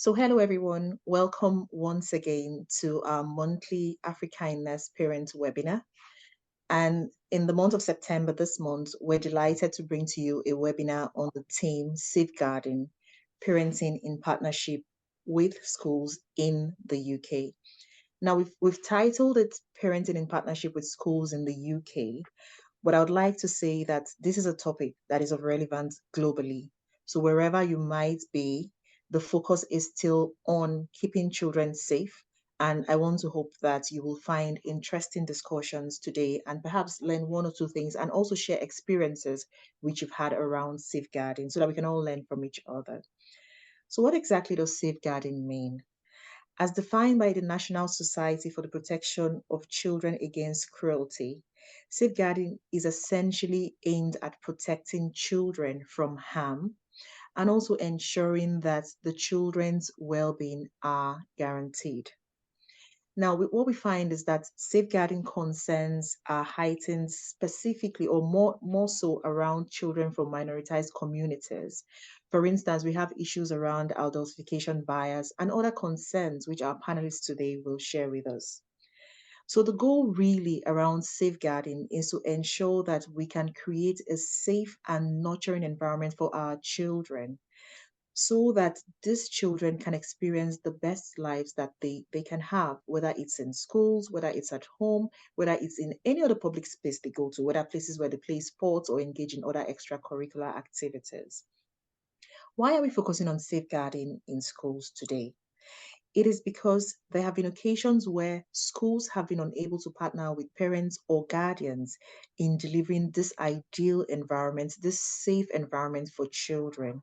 So, hello everyone. Welcome once again to our monthly Africanness Parent webinar. And in the month of September this month, we're delighted to bring to you a webinar on the theme Safeguarding Parenting in Partnership with Schools in the UK. Now, we've titled it Parenting in Partnership with Schools in the UK, but I would like to say that this is a topic that is of relevance globally. So wherever you might be, the focus is still on keeping children safe. And I want to hope that you will find interesting discussions today and perhaps learn one or two things and also share experiences which you've had around safeguarding so that we can all learn from each other. So, what exactly does safeguarding mean? As defined by the National Society for the Protection of Children Against Cruelty, safeguarding is essentially aimed at protecting children from harm and also ensuring that the children's well-being are guaranteed. Now, what we find is that safeguarding concerns are heightened specifically or more so around children from minoritized communities. For instance, we have issues around adultification bias and other concerns which our panelists today will share with us. So the goal really around safeguarding is to ensure that we can create a safe and nurturing environment for our children so that these children can experience the best lives that they can have, whether it's in schools, whether it's at home, whether it's in any other public space they go to, whether places where they play sports or engage in other extracurricular activities. Why are we focusing on safeguarding in schools today? It is because there have been occasions where schools have been unable to partner with parents or guardians in delivering this ideal environment, this safe environment for children,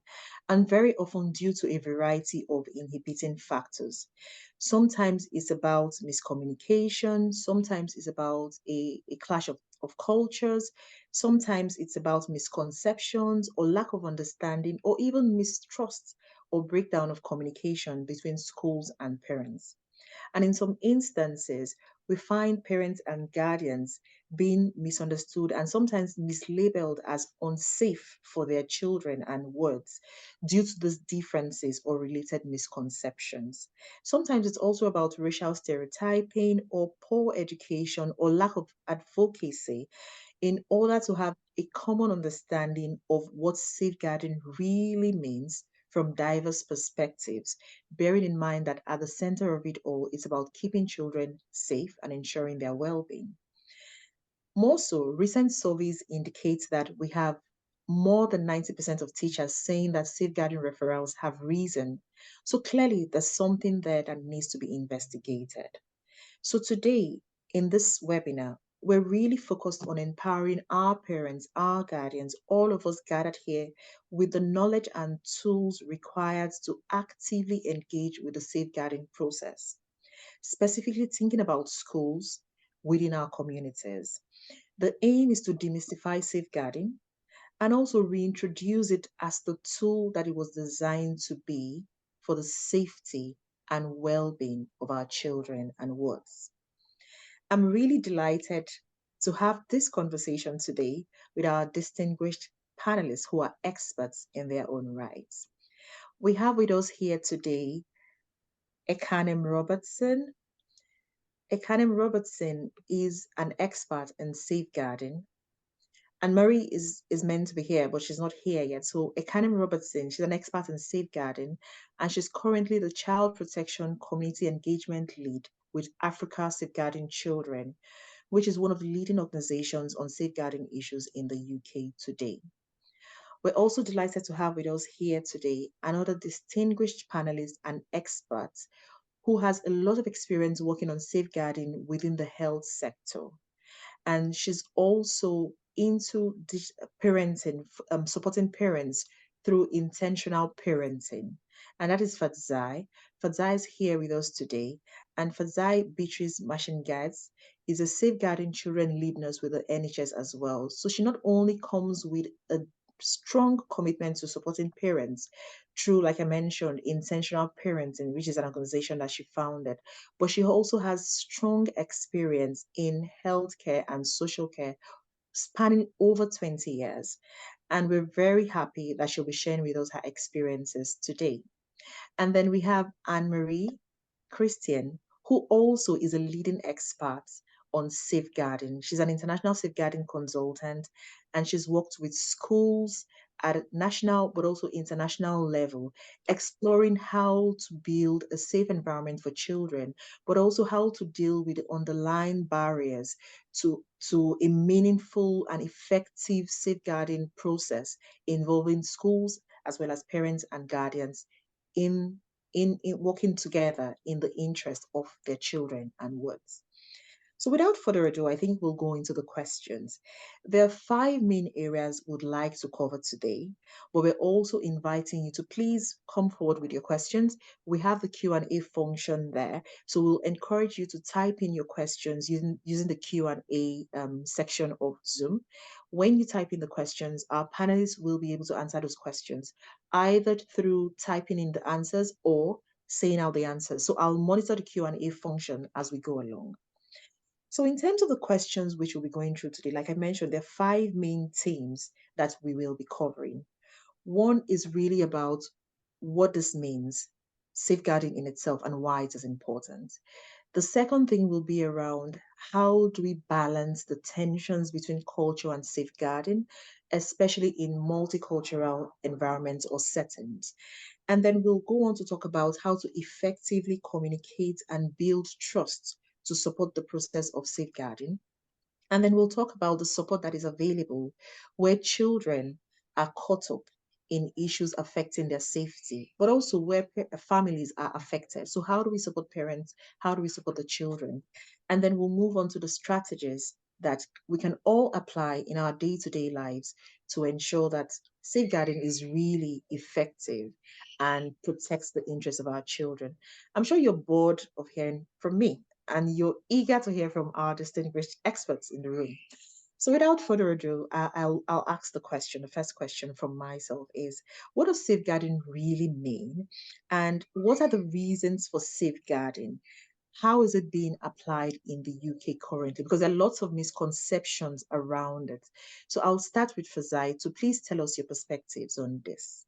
and very often due to a variety of inhibiting factors. Sometimes it's about miscommunication, sometimes it's about a clash of cultures, sometimes it's about misconceptions or lack of understanding or even mistrust or breakdown of communication between schools and parents. And in some instances, we find parents and guardians being misunderstood and sometimes mislabeled as unsafe for their children and words due to these differences or related misconceptions. Sometimes it's also about racial stereotyping or poor education or lack of advocacy in order to have a common understanding of what safeguarding really means from diverse perspectives, bearing in mind that at the center of it all, it's about keeping children safe and ensuring their well being. More so, recent surveys indicate that we have more than 90% of teachers saying that safeguarding referrals have risen. So clearly, there's something there that needs to be investigated. So today, in this webinar, we're really focused on empowering our parents, our guardians, all of us gathered here with the knowledge and tools required to actively engage with the safeguarding process, specifically thinking about schools within our communities. The aim is to demystify safeguarding and also reintroduce it as the tool that it was designed to be for the safety and well-being of our children and works. I'm really delighted to have this conversation today with our distinguished panelists who are experts in their own rights. We have with us here today Ekanem Robertson. Ekanem Robertson is an expert in safeguarding. And Marie is meant to be here, but she's not here yet. So Ekanem Robertson, she's an expert in safeguarding, and she's currently the Child Protection Community Engagement Lead with Afruca Safeguarding Children, which is one of the leading organizations on safeguarding issues in the UK today. We're also delighted to have with us here today another distinguished panelist and expert who has a lot of experience working on safeguarding within the health sector. And she's also into parenting, supporting parents through intentional parenting. And that is Fadzai. Fadzai is here with us today. And Fadzai Beatrice Mashingaidze is a safeguarding children lead nurse with the NHS as well. So she not only comes with a strong commitment to supporting parents through, like I mentioned, intentional parenting, which is an organization that she founded, but she also has strong experience in healthcare and social care spanning over 20 years. And we're very happy that she'll be sharing with us her experiences today. And then we have Anne-Marie Christian, who also is a leading expert on safeguarding. She's an international safeguarding consultant, and she's worked with schools at a national but also international level, exploring how to build a safe environment for children, but also how to deal with the underlying barriers to a meaningful and effective safeguarding process involving schools as well as parents and guardians in in working together in the interest of their children and words. So without further ado, I think we'll go into the questions. There are five main areas we'd like to cover today, but we're also inviting you to please come forward with your questions. We have the Q&A function there, so we'll encourage you to type in your questions using the Q&A section of Zoom. When you type in the questions, our panelists will be able to answer those questions, either through typing in the answers or saying out the answers. So I'll monitor the Q&A function as we go along. So in terms of the questions which we'll be going through today, like I mentioned, there are five main themes that we will be covering. One is really about what this means, safeguarding in itself, and why it is important. The second thing will be around how do we balance the tensions between culture and safeguarding, especially in multicultural environments or settings. And then we'll go on to talk about how to effectively communicate and build trust to support the process of safeguarding. And then we'll talk about the support that is available where children are caught up in issues affecting their safety, but also where families are affected. So, how do we support parents? How do we support the children? And then we'll move on to the strategies that we can all apply in our day to day lives to ensure that safeguarding is really effective and protects the interests of our children. I'm sure you're bored of hearing from me and you're eager to hear from our distinguished experts in the room. So without further ado, I'll ask the question. The first question from myself is, what does safeguarding really mean? And what are the reasons for safeguarding? How is it being applied in the UK currently? Because there are lots of misconceptions around it. So I'll start with Fadzai. So please tell us your perspectives on this.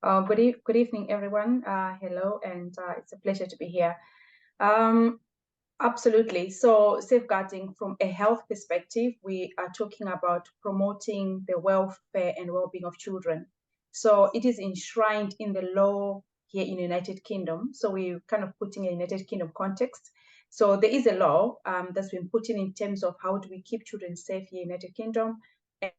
Good evening, everyone. Hello, and it's a pleasure to be here. Absolutely. So safeguarding from a health perspective, we are talking about promoting the welfare and well-being of children. So it is enshrined in the law here in the United Kingdom. So we're kind of putting a United Kingdom context. So there is a law that's been put in terms of how do we keep children safe here in the United Kingdom,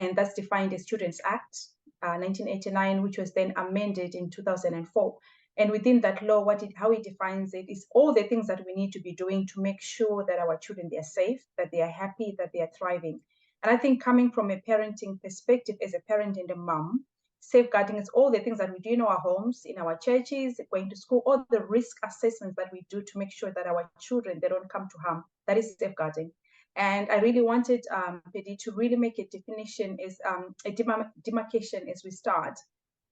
and that's defined as Children's Act 1989, which was then amended in 2004. And within that law, how it defines it is all the things that we need to be doing to make sure that our children, they are safe, that they are happy, that they are thriving. And I think coming from a parenting perspective, as a parent and a mom, safeguarding is all the things that we do in our homes, in our churches, going to school, all the risk assessments that we do to make sure that our children, they don't come to harm. That is safeguarding. And I really wanted Pedi to really make a definition, is a demarcation as we start,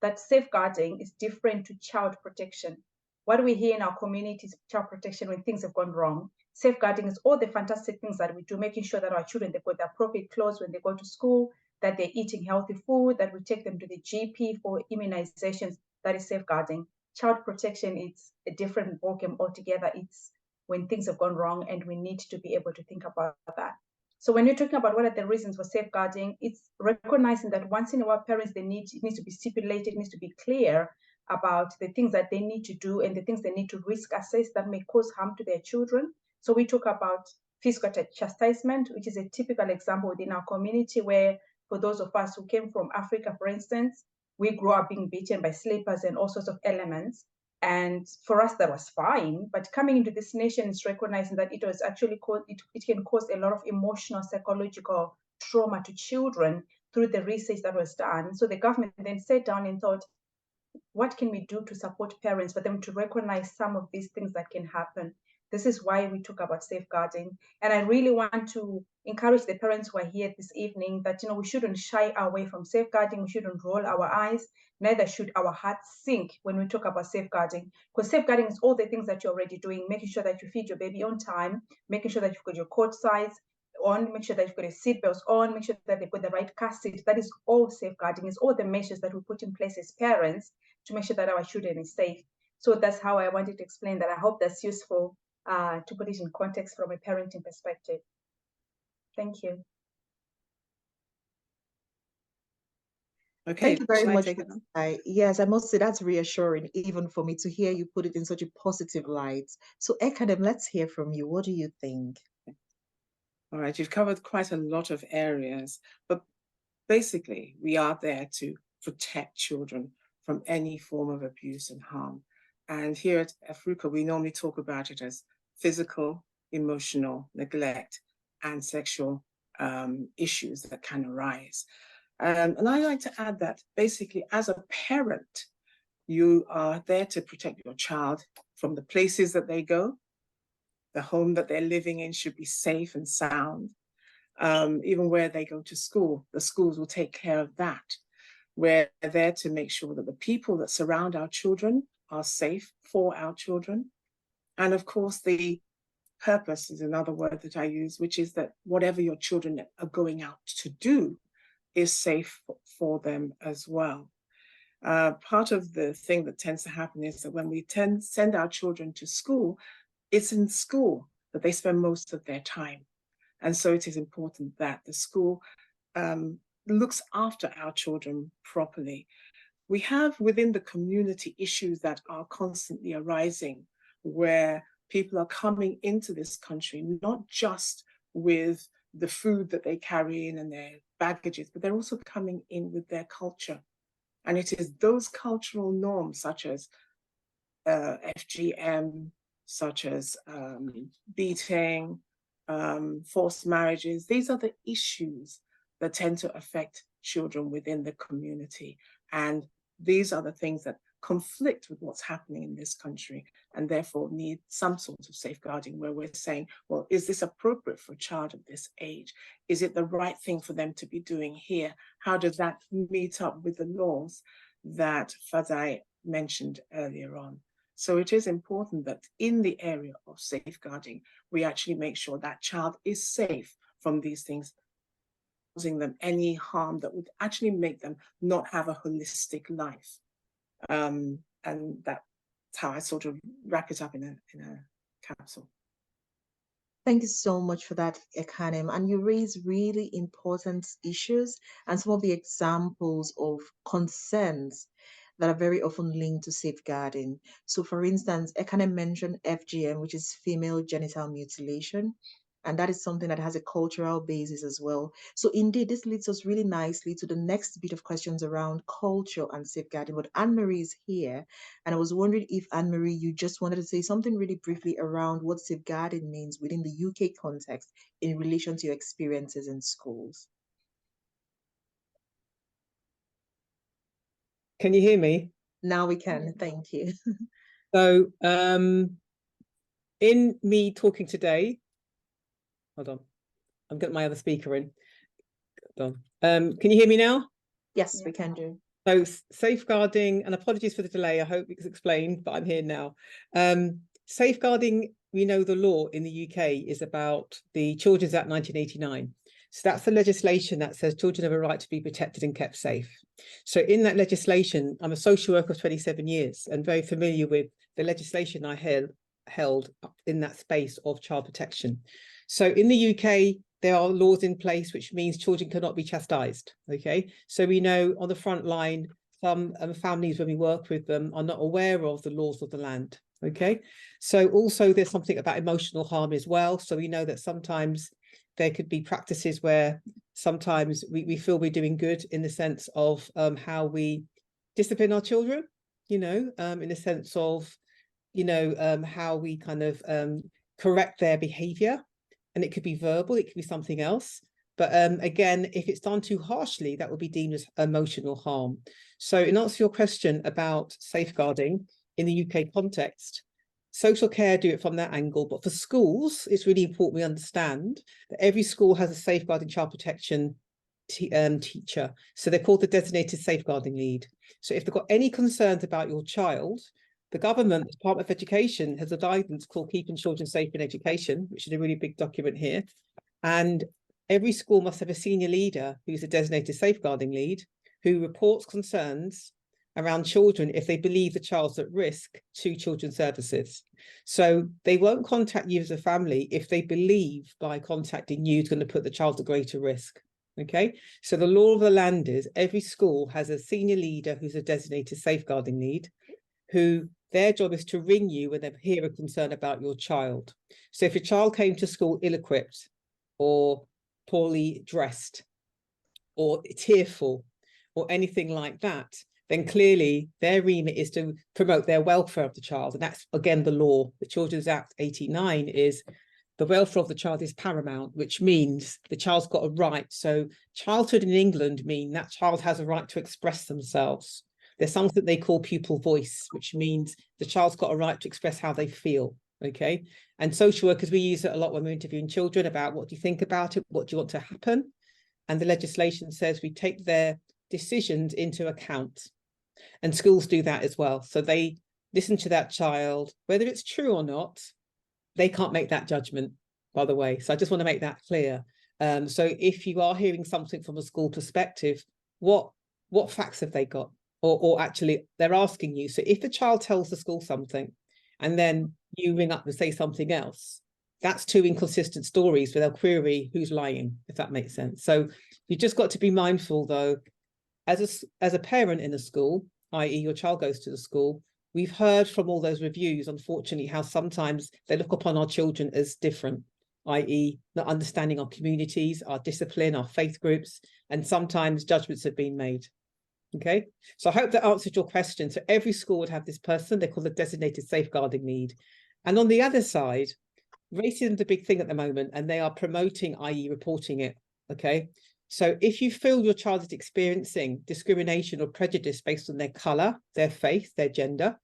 that safeguarding is different to child protection. What we hear in our community is child protection when things have gone wrong. Safeguarding is all the fantastic things that we do, making sure that our children, they've got the appropriate clothes when they go to school, that they're eating healthy food, that we take them to the GP for immunizations. That is safeguarding. Child protection, it's a different ballgame altogether. It's when things have gone wrong, and we need to be able to think about that. So when you're talking about what are the reasons for safeguarding, it's recognizing that once in a while parents, it needs to be stipulated, it needs to be clear about the things that they need to do and the things they need to risk assess that may cause harm to their children. So we talk about physical chastisement, which is a typical example within our community, where for those of us who came from Africa, for instance, we grew up being beaten by slippers and all sorts of elements. And for us, that was fine. But coming into this nation is recognizing that it was actually it can cause a lot of emotional, psychological trauma to children through the research that was done. So the government then sat down and thought, what can we do to support parents for them to recognize some of these things that can happen? This is why we talk about safeguarding. And I really want to encourage the parents who are here this evening that, we shouldn't shy away from safeguarding. We shouldn't roll our eyes. Neither should our hearts sink when we talk about safeguarding, because safeguarding is all the things that you're already doing, making sure that you feed your baby on time, making sure that you've got your coat size on, make sure that you've got a seatbelt on, make sure that they've got the right car seat. That is all safeguarding. It's all the measures that we put in place as parents to make sure that our children is safe. So that's how I wanted to explain that. I hope that's useful to put it in context from a parenting perspective. Thank you. Okay, thank you very much. Yes, I must say that's reassuring, even for me to hear you put it in such a positive light. So Ekanem, let's hear from you. What do you think? All right, you've covered quite a lot of areas, but basically we are there to protect children from any form of abuse and harm. And here at Afruca, we normally talk about it as physical, emotional, neglect, and sexual issues that can arise. And I like to add that basically as a parent, you are there to protect your child from the places that they go. The home that they're living in should be safe and sound. Even where they go to school, the schools will take care of that. We're there to make sure that the people that surround our children are safe for our children. And of course, the purpose is another word that I use, which is that whatever your children are going out to do is safe for them as well. Part of the thing that tends to happen is that when we send our children to school, it's in school that they spend most of their time. And so it is important that the school looks after our children properly. We have within the community issues that are constantly arising, where people are coming into this country, not just with the food that they carry in and their baggages, but they're also coming in with their culture. And it is those cultural norms, such as FGM, such as beating, forced marriages. These are the issues that tend to affect children within the community. And these are the things that conflict with what's happening in this country and therefore need some sort of safeguarding, where we're saying, well, is this appropriate for a child of this age? Is it the right thing for them to be doing here? How does that meet up with the laws that Fadzai mentioned earlier on? So it is important that in the area of safeguarding, we actually make sure that child is safe from these things, causing them any harm that would actually make them not have a holistic life. And that's how I sort of wrap it up in a capsule. Thank you so much for that, Ekanem. And you raise really important issues and some of the examples of concerns that are very often linked to safeguarding. So for instance, Ekanem mentioned FGM, which is female genital mutilation. And that is something that has a cultural basis as well. So indeed, this leads us really nicely to the next bit of questions around culture and safeguarding. But Anne-Marie is here. And I was wondering if, Anne-Marie, you just wanted to say something really briefly around what safeguarding means within the UK context in relation to your experiences in schools. Can you hear me? Now we can, thank you. So in me talking today, hold on, I'm getting my other speaker in. Hold on. Can you hear me now? Yes, we can do. So safeguarding, and apologies for the delay, I hope it was explained, but I'm here now. Safeguarding, we know the law in the UK is about the Children's Act 1989. So that's the legislation that says children have a right to be protected and kept safe. So in that legislation, I'm a social worker of 27 years and very familiar with the legislation I held in that space of child protection. So in the UK, there are laws in place, which means children cannot be chastised, okay? So we know on the front line, some families, when we work with them, are not aware of the laws of the land, okay? So also there's something about emotional harm as well. So we know that sometimes there could be practices where sometimes we feel we're doing good in the sense of how we discipline our children, you know, in the sense of, you know, how we kind of correct their behavior. And it could be verbal, it could be something else. But again, if it's done too harshly, that would be deemed as emotional harm. So in answer to your question about safeguarding in the UK context, social care do it from that angle. But for schools, it's really important we understand that every school has a safeguarding child protection teacher. So they're called the designated safeguarding lead. So if they've got any concerns about your child, the government, the Department of Education, has a guidance called Keeping Children Safe in Education, which is a really big document here. And every school must have a senior leader who's a designated safeguarding lead who reports concerns around children if they believe the child's at risk to children's services. So they won't contact you as a family if they believe by contacting you is going to put the child at greater risk. Okay, so the law of the land is every school has a senior leader who's a designated safeguarding lead, who their job is to ring you when they hear a concern about your child. So if your child came to school ill-equipped or poorly dressed or tearful or anything like that, then clearly their remit is to promote their welfare of the child. And that's, again, the law. The Children's Act 89 is the welfare of the child is paramount, which means the child's got a right. So childhood in England mean that child has a right to express themselves. There's something they call pupil voice, which means the child's got a right to express how they feel. Okay. And social workers, we use it a lot when we're interviewing children about what do you think about it? What do you want to happen? And the legislation says we take their decisions into account. And schools do that as well. So they listen to that child, whether it's true or not. They can't make that judgment, by the way. So I just want to make that clear. So if you are hearing something from a school perspective, what facts have they got? Or actually, they're asking you. So if a child tells the school something and then you ring up and say something else, that's two inconsistent stories where they'll query who's lying, if that makes sense. So you just got to be mindful, though, as a parent in a school, i.e. your child goes to the school, we've heard from all those reviews, unfortunately, how sometimes they look upon our children as different, i.e. not understanding our communities, our discipline, our faith groups, and sometimes judgments have been made. Okay, so I hope that answered your question. So every school would have this person, they call the designated safeguarding lead. And on the other side, racism is a big thing at the moment, and they are promoting, i.e. reporting it. Okay, so if you feel your child is experiencing discrimination or prejudice based on their color, their faith, their gender,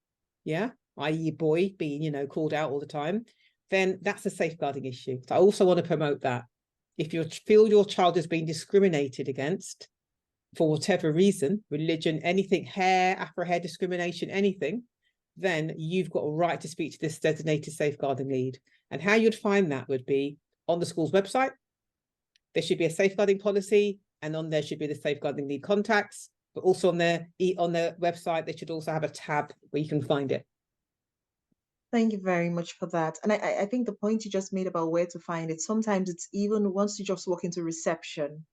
yeah, i.e. boy being, called out all the time, then that's a safeguarding issue. So I also want to promote that. If you feel your child is being discriminated against for whatever reason, religion, anything, hair, Afro hair discrimination, anything, then you've got a right to speak to this designated safeguarding lead. And how you'd find that would be on the school's website. There should be a safeguarding policy, and on there should be the safeguarding lead contacts, but also on their website, they should also have a tab where you can find it. Thank you very much for that. And I think the point you just made about where to find it, sometimes it's even once you just walk into reception,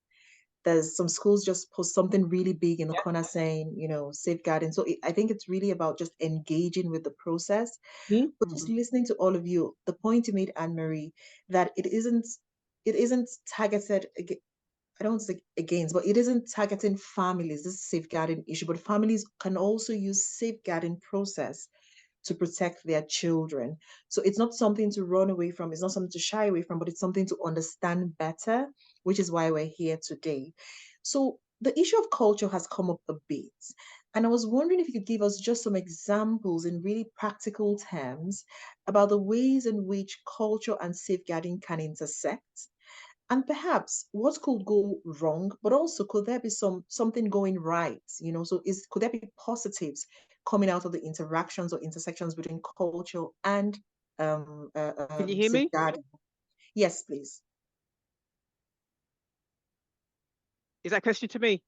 there's some schools just post something really big in the corner saying, safeguarding. So I think it's really about just engaging with the process. But just listening to all of you, the point you made, Anne-Marie, that it isn't targeted, I don't say against, but it isn't targeting families, this safeguarding issue, but families can also use safeguarding process to protect their children. So it's not something to run away from, it's not something to shy away from, but it's something to understand better, which is why we're here today. So the issue of culture has come up a bit. And I was wondering if you could give us just some examples in really practical terms about the ways in which culture and safeguarding can intersect. And perhaps what could go wrong, but also could there be something going right? So could there be positives coming out of the interactions or intersections between culture and Can you hear me? safeguarding? Yes, please. Is that a question to me?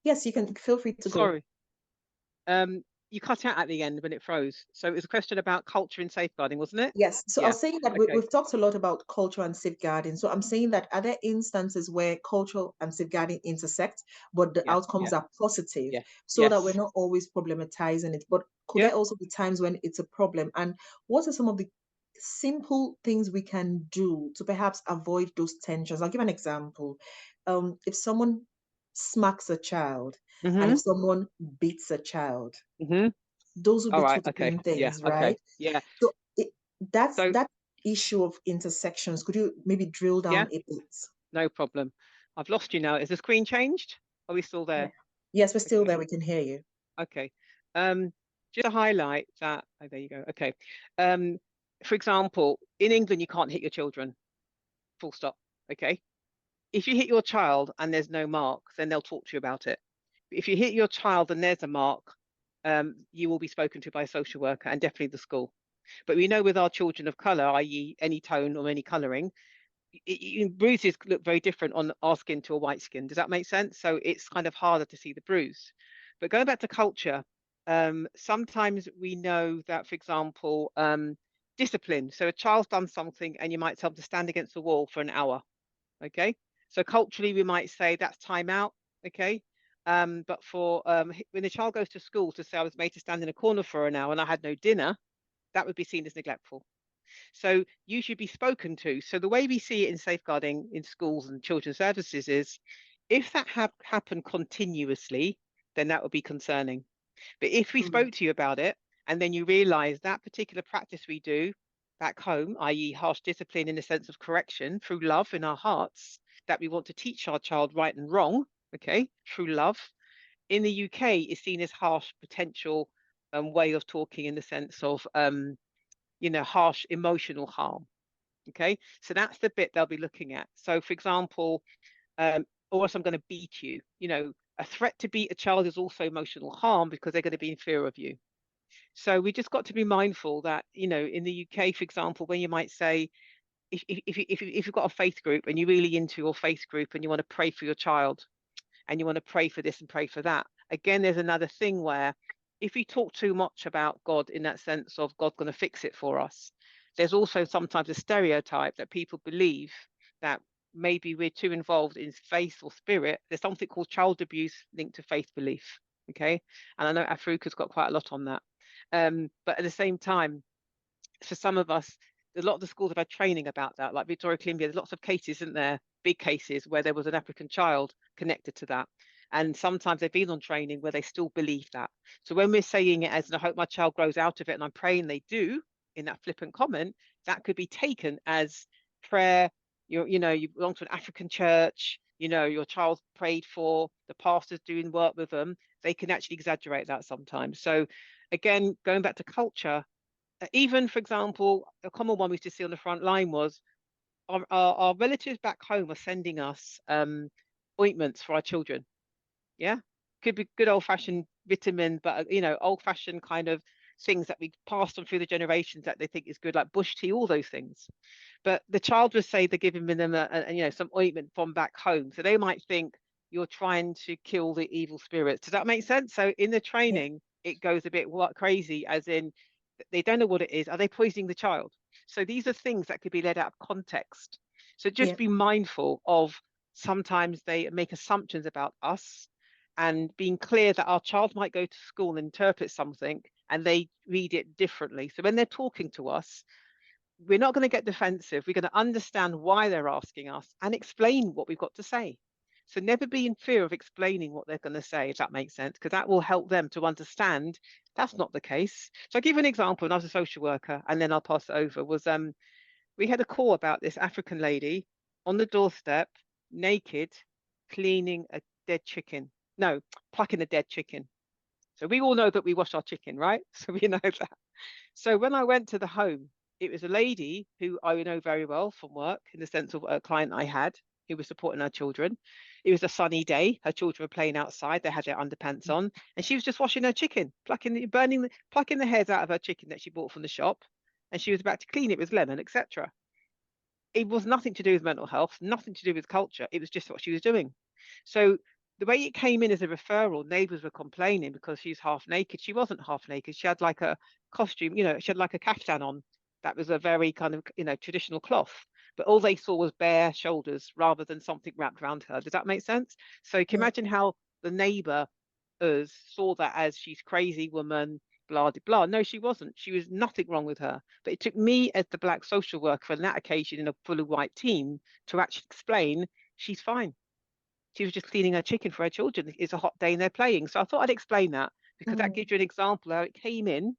Yes, you can feel free to go. Sorry. You cut out at the end when it froze. So it was a question about culture and safeguarding, wasn't it? Yes. So I was saying that Okay. we've talked a lot about culture and safeguarding. So I'm saying that are there instances where culture and safeguarding intersect, but the outcomes are positive, so that we're not always problematizing it? But could there also be times when it's a problem? And what are some of the simple things we can do to perhaps avoid those tensions? I'll give an example. If someone smacks a child and if someone beats a child, those would be two different things, right? Yeah. So that issue of intersections, could you maybe drill down a bit? No problem. I've lost you now. Is the screen changed? Are we still there? Yes, we're still there. We can hear you. Okay. Just to highlight that. Oh, there you go. Okay. For example, in England, you can't hit your children. Full stop. Okay. If you hit your child and there's no mark, then they'll talk to you about it. If you hit your child and there's a mark, you will be spoken to by a social worker and definitely the school. But we know with our children of colour, i.e. any tone or any colouring, bruises look very different on our skin to a white skin. Does that make sense? So it's kind of harder to see the bruise. But going back to culture, Sometimes we know that, for example, discipline. So a child's done something and you might tell them to stand against the wall for an hour. Okay. So culturally, we might say that's time out. Okay. But for when the child goes to school to say I was made to stand in a corner for an hour and I had no dinner, that would be seen as neglectful. So you should be spoken to. So the way we see it in safeguarding in schools and children's services is if that happened continuously, then that would be concerning. But if we spoke to you about it and then you realize that particular practice we do back home, i.e. harsh discipline in the sense of correction through love in our hearts, that we want to teach our child right and wrong, okay, through love, in the UK is seen as harsh potential way of talking in the sense of, harsh emotional harm. Okay, so that's the bit they'll be looking at. So for example, or else I'm going to beat you. A threat to beat a child is also emotional harm because they're going to be in fear of you. So we just got to be mindful that, in the UK, for example, when you might say, if you've got a faith group and you're really into your faith group and you want to pray for your child and you want to pray for this and pray for that, again, there's another thing where if we talk too much about God in that sense of God's going to fix it for us, there's also sometimes a stereotype that people believe that maybe we're too involved in faith or spirit. There's something called child abuse linked to faith belief. Okay. And I know Afruca's got quite a lot on that. But at the same time, for some of us, a lot of the schools have had training about that, like Victoria Columbia. There's lots of cases, isn't there? Big cases where there was an African child connected to that. And sometimes they've been on training where they still believe that. So when we're saying it as, and I hope my child grows out of it, and I'm praying they do, in that flippant comment, that could be taken as prayer. You belong to an African church, your child's prayed for, the pastor's doing work with them. They can actually exaggerate that sometimes. So again, going back to culture, even, for example, a common one we used to see on the front line was our relatives back home are sending us ointments for our children. Yeah, could be good old-fashioned vitamin, but old-fashioned kind of things that we passed on through the generations that they think is good, like bush tea, all those things. But the child would say they're giving them some ointment from back home, so they might think you're trying to kill the evil spirits. Does that make sense? So in the training, it goes a bit crazy, as in they don't know what it is. Are they poisoning the child? So these are things that could be let out of context. So just be mindful of sometimes they make assumptions about us, and being clear that our child might go to school and interpret something and they read it differently. So when they're talking to us, we're not going to get defensive. We're going to understand why they're asking us and explain what we've got to say. So never be in fear of explaining what they're going to say, if that makes sense, because that will help them to understand that's not the case. So I'll give you an example. And I was a social worker, and then I'll pass it over. We had a call about this African lady on the doorstep, naked, cleaning a dead chicken. No, plucking a dead chicken. So we all know that we wash our chicken, right? So we know that. So when I went to the home, it was a lady who I know very well from work, in the sense of a client I had who was supporting her children. It was a sunny day. Her children were playing outside. They had their underpants on, and she was just washing her chicken, plucking the hairs out of her chicken that she bought from the shop, and she was about to clean it with lemon, etc. It was nothing to do with mental health, nothing to do with culture. It was just what she was doing. So the way it came in as a referral, neighbours were complaining because she's half naked. She wasn't half naked. She had like a costume, she had like a kaftan on. That was a very kind of, traditional cloth. But all they saw was bare shoulders rather than something wrapped around her. Does that make sense? So you can imagine how the neighbour saw that as she's crazy woman, blah, blah, blah. No, she wasn't. She was nothing wrong with her. But it took me as the black social worker on that occasion in a fully white team to actually explain she's fine. She was just cleaning her chicken for her children. It's a hot day and they're playing. So I thought I'd explain that because that gives you an example how it came in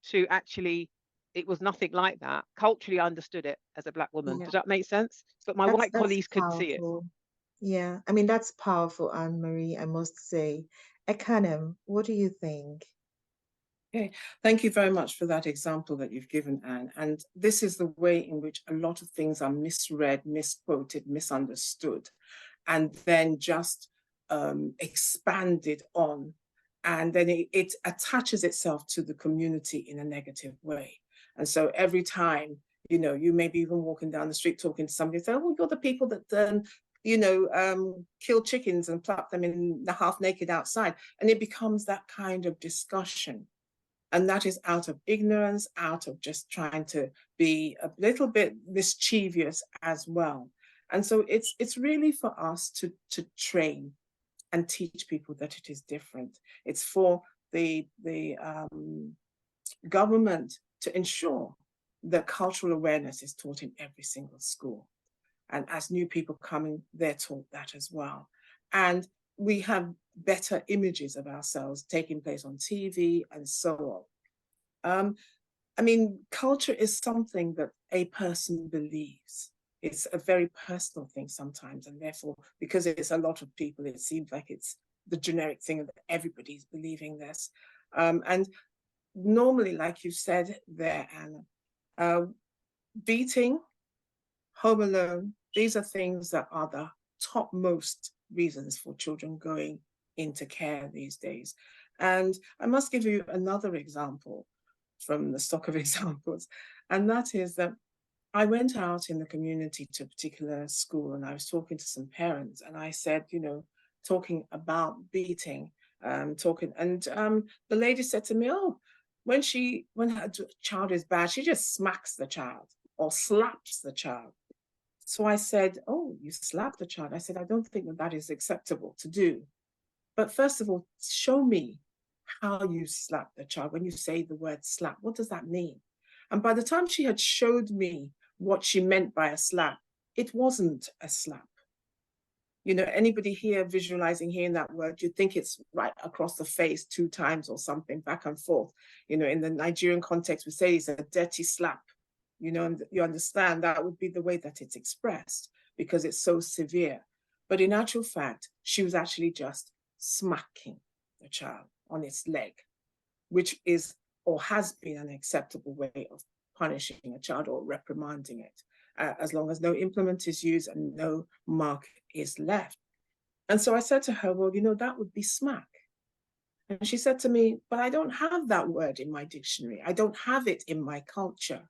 to actually, it was nothing like that. Culturally, I understood it as a black woman. Does that make sense? But my white colleagues couldn't see it. Yeah, I mean, that's powerful, Anne-Marie, I must say. Ekanem, what do you think? Okay, thank you very much for that example that you've given, Anne. And this is the way in which a lot of things are misread, misquoted, misunderstood, and then just expanded on. And then it attaches itself to the community in a negative way. And so every time, you may be even walking down the street talking to somebody, say, oh, you're the people that kill chickens and pluck them in the half naked outside. And it becomes that kind of discussion. And that is out of ignorance, out of just trying to be a little bit mischievous as well. And so it's really for us to train and teach people that it is different. It's for the government to ensure that cultural awareness is taught in every single school. And as new people coming, they're taught that as well. And we have better images of ourselves taking place on TV and so on. I mean, culture is something that a person believes. It's a very personal thing sometimes, and therefore, because it's a lot of people, it seems like it's the generic thing that everybody's believing this. And normally, like you said there, Anna, beating, home alone, these are things that are the topmost reasons for children going into care these days. And I must give you another example from the stock of examples, and that is that I went out in the community to a particular school, and I was talking to some parents, and I said, talking about beating, and the lady said to me, oh, when her child is bad, she just smacks the child or slaps the child. So I said, oh, you slapped the child. I said, I don't think that is acceptable to do. But first of all, show me how you slap the child. When you say the word slap, what does that mean? And by the time she had showed me what she meant by a slap, it wasn't a slap. Anybody here visualizing, hearing that word, you think it's right across the face 2 times or something, back and forth. In the Nigerian context, we say it's a dirty slap. And you understand that would be the way that it's expressed because it's so severe. But in actual fact, she was actually just smacking the child on its leg, which is or has been an acceptable way of punishing a child or reprimanding it, as long as no implement is used and no mark is left. And so I said to her, well, that would be smack. And she said to me, but I don't have that word in my dictionary. I don't have it in my culture.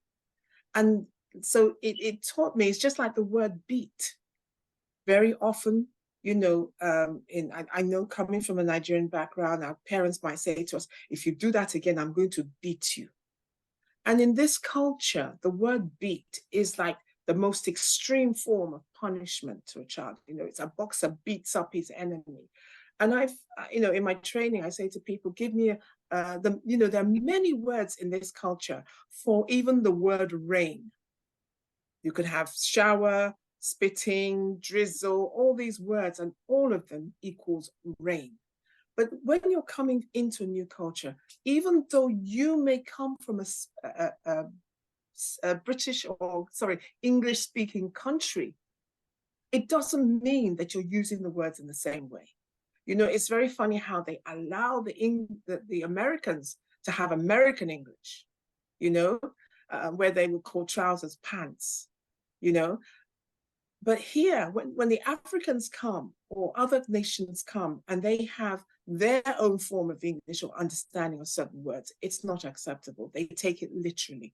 And so it taught me, it's just like the word beat. Very often, I know coming from a Nigerian background, our parents might say to us, if you do that again, I'm going to beat you. And in this culture, the word beat is like the most extreme form of punishment to a child. It's a boxer beats up his enemy. And in my training, I say to people, give me there are many words in this culture for even the word rain. You could have shower, spitting, drizzle, all these words, and all of them equals rain. But when you're coming into a new culture, even though you may come from a British English-speaking country, it doesn't mean that you're using the words in the same way. It's very funny how they allow the Americans to have American English, where they would call trousers pants, But here, when the Africans come or other nations come and they have their own form of English or understanding of certain words, it's not acceptable. They take it literally.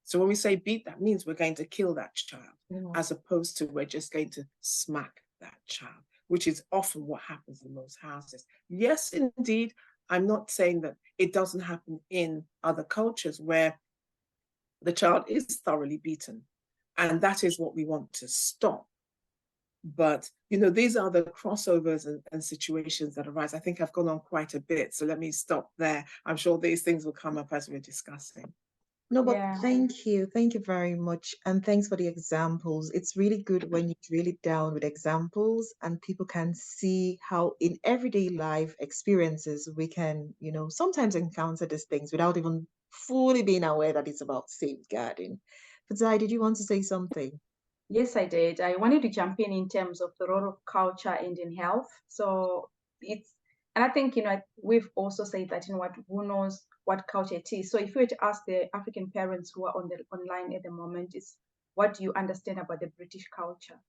So when we say beat, that means we're going to kill that child, as opposed to we're just going to smack that child, which is often what happens in most houses. Yes, indeed, I'm not saying that it doesn't happen in other cultures where the child is thoroughly beaten. And that is what we want to stop. But, these are the crossovers and situations that arise. I think I've gone on quite a bit, so let me stop there. I'm sure these things will come up as we're discussing. No, but thank you. Thank you very much. And thanks for the examples. It's really good when you drill it down with examples and people can see how in everyday life experiences we can, sometimes encounter these things without even fully being aware that it's about safeguarding. Fadzai, did you want to say something? Yes, I did. I wanted to jump in terms of the role of culture and in health. So and I think, we've also said that, who knows what culture it is. So if you were to ask the African parents who are online at the moment, is what do you understand about the British culture?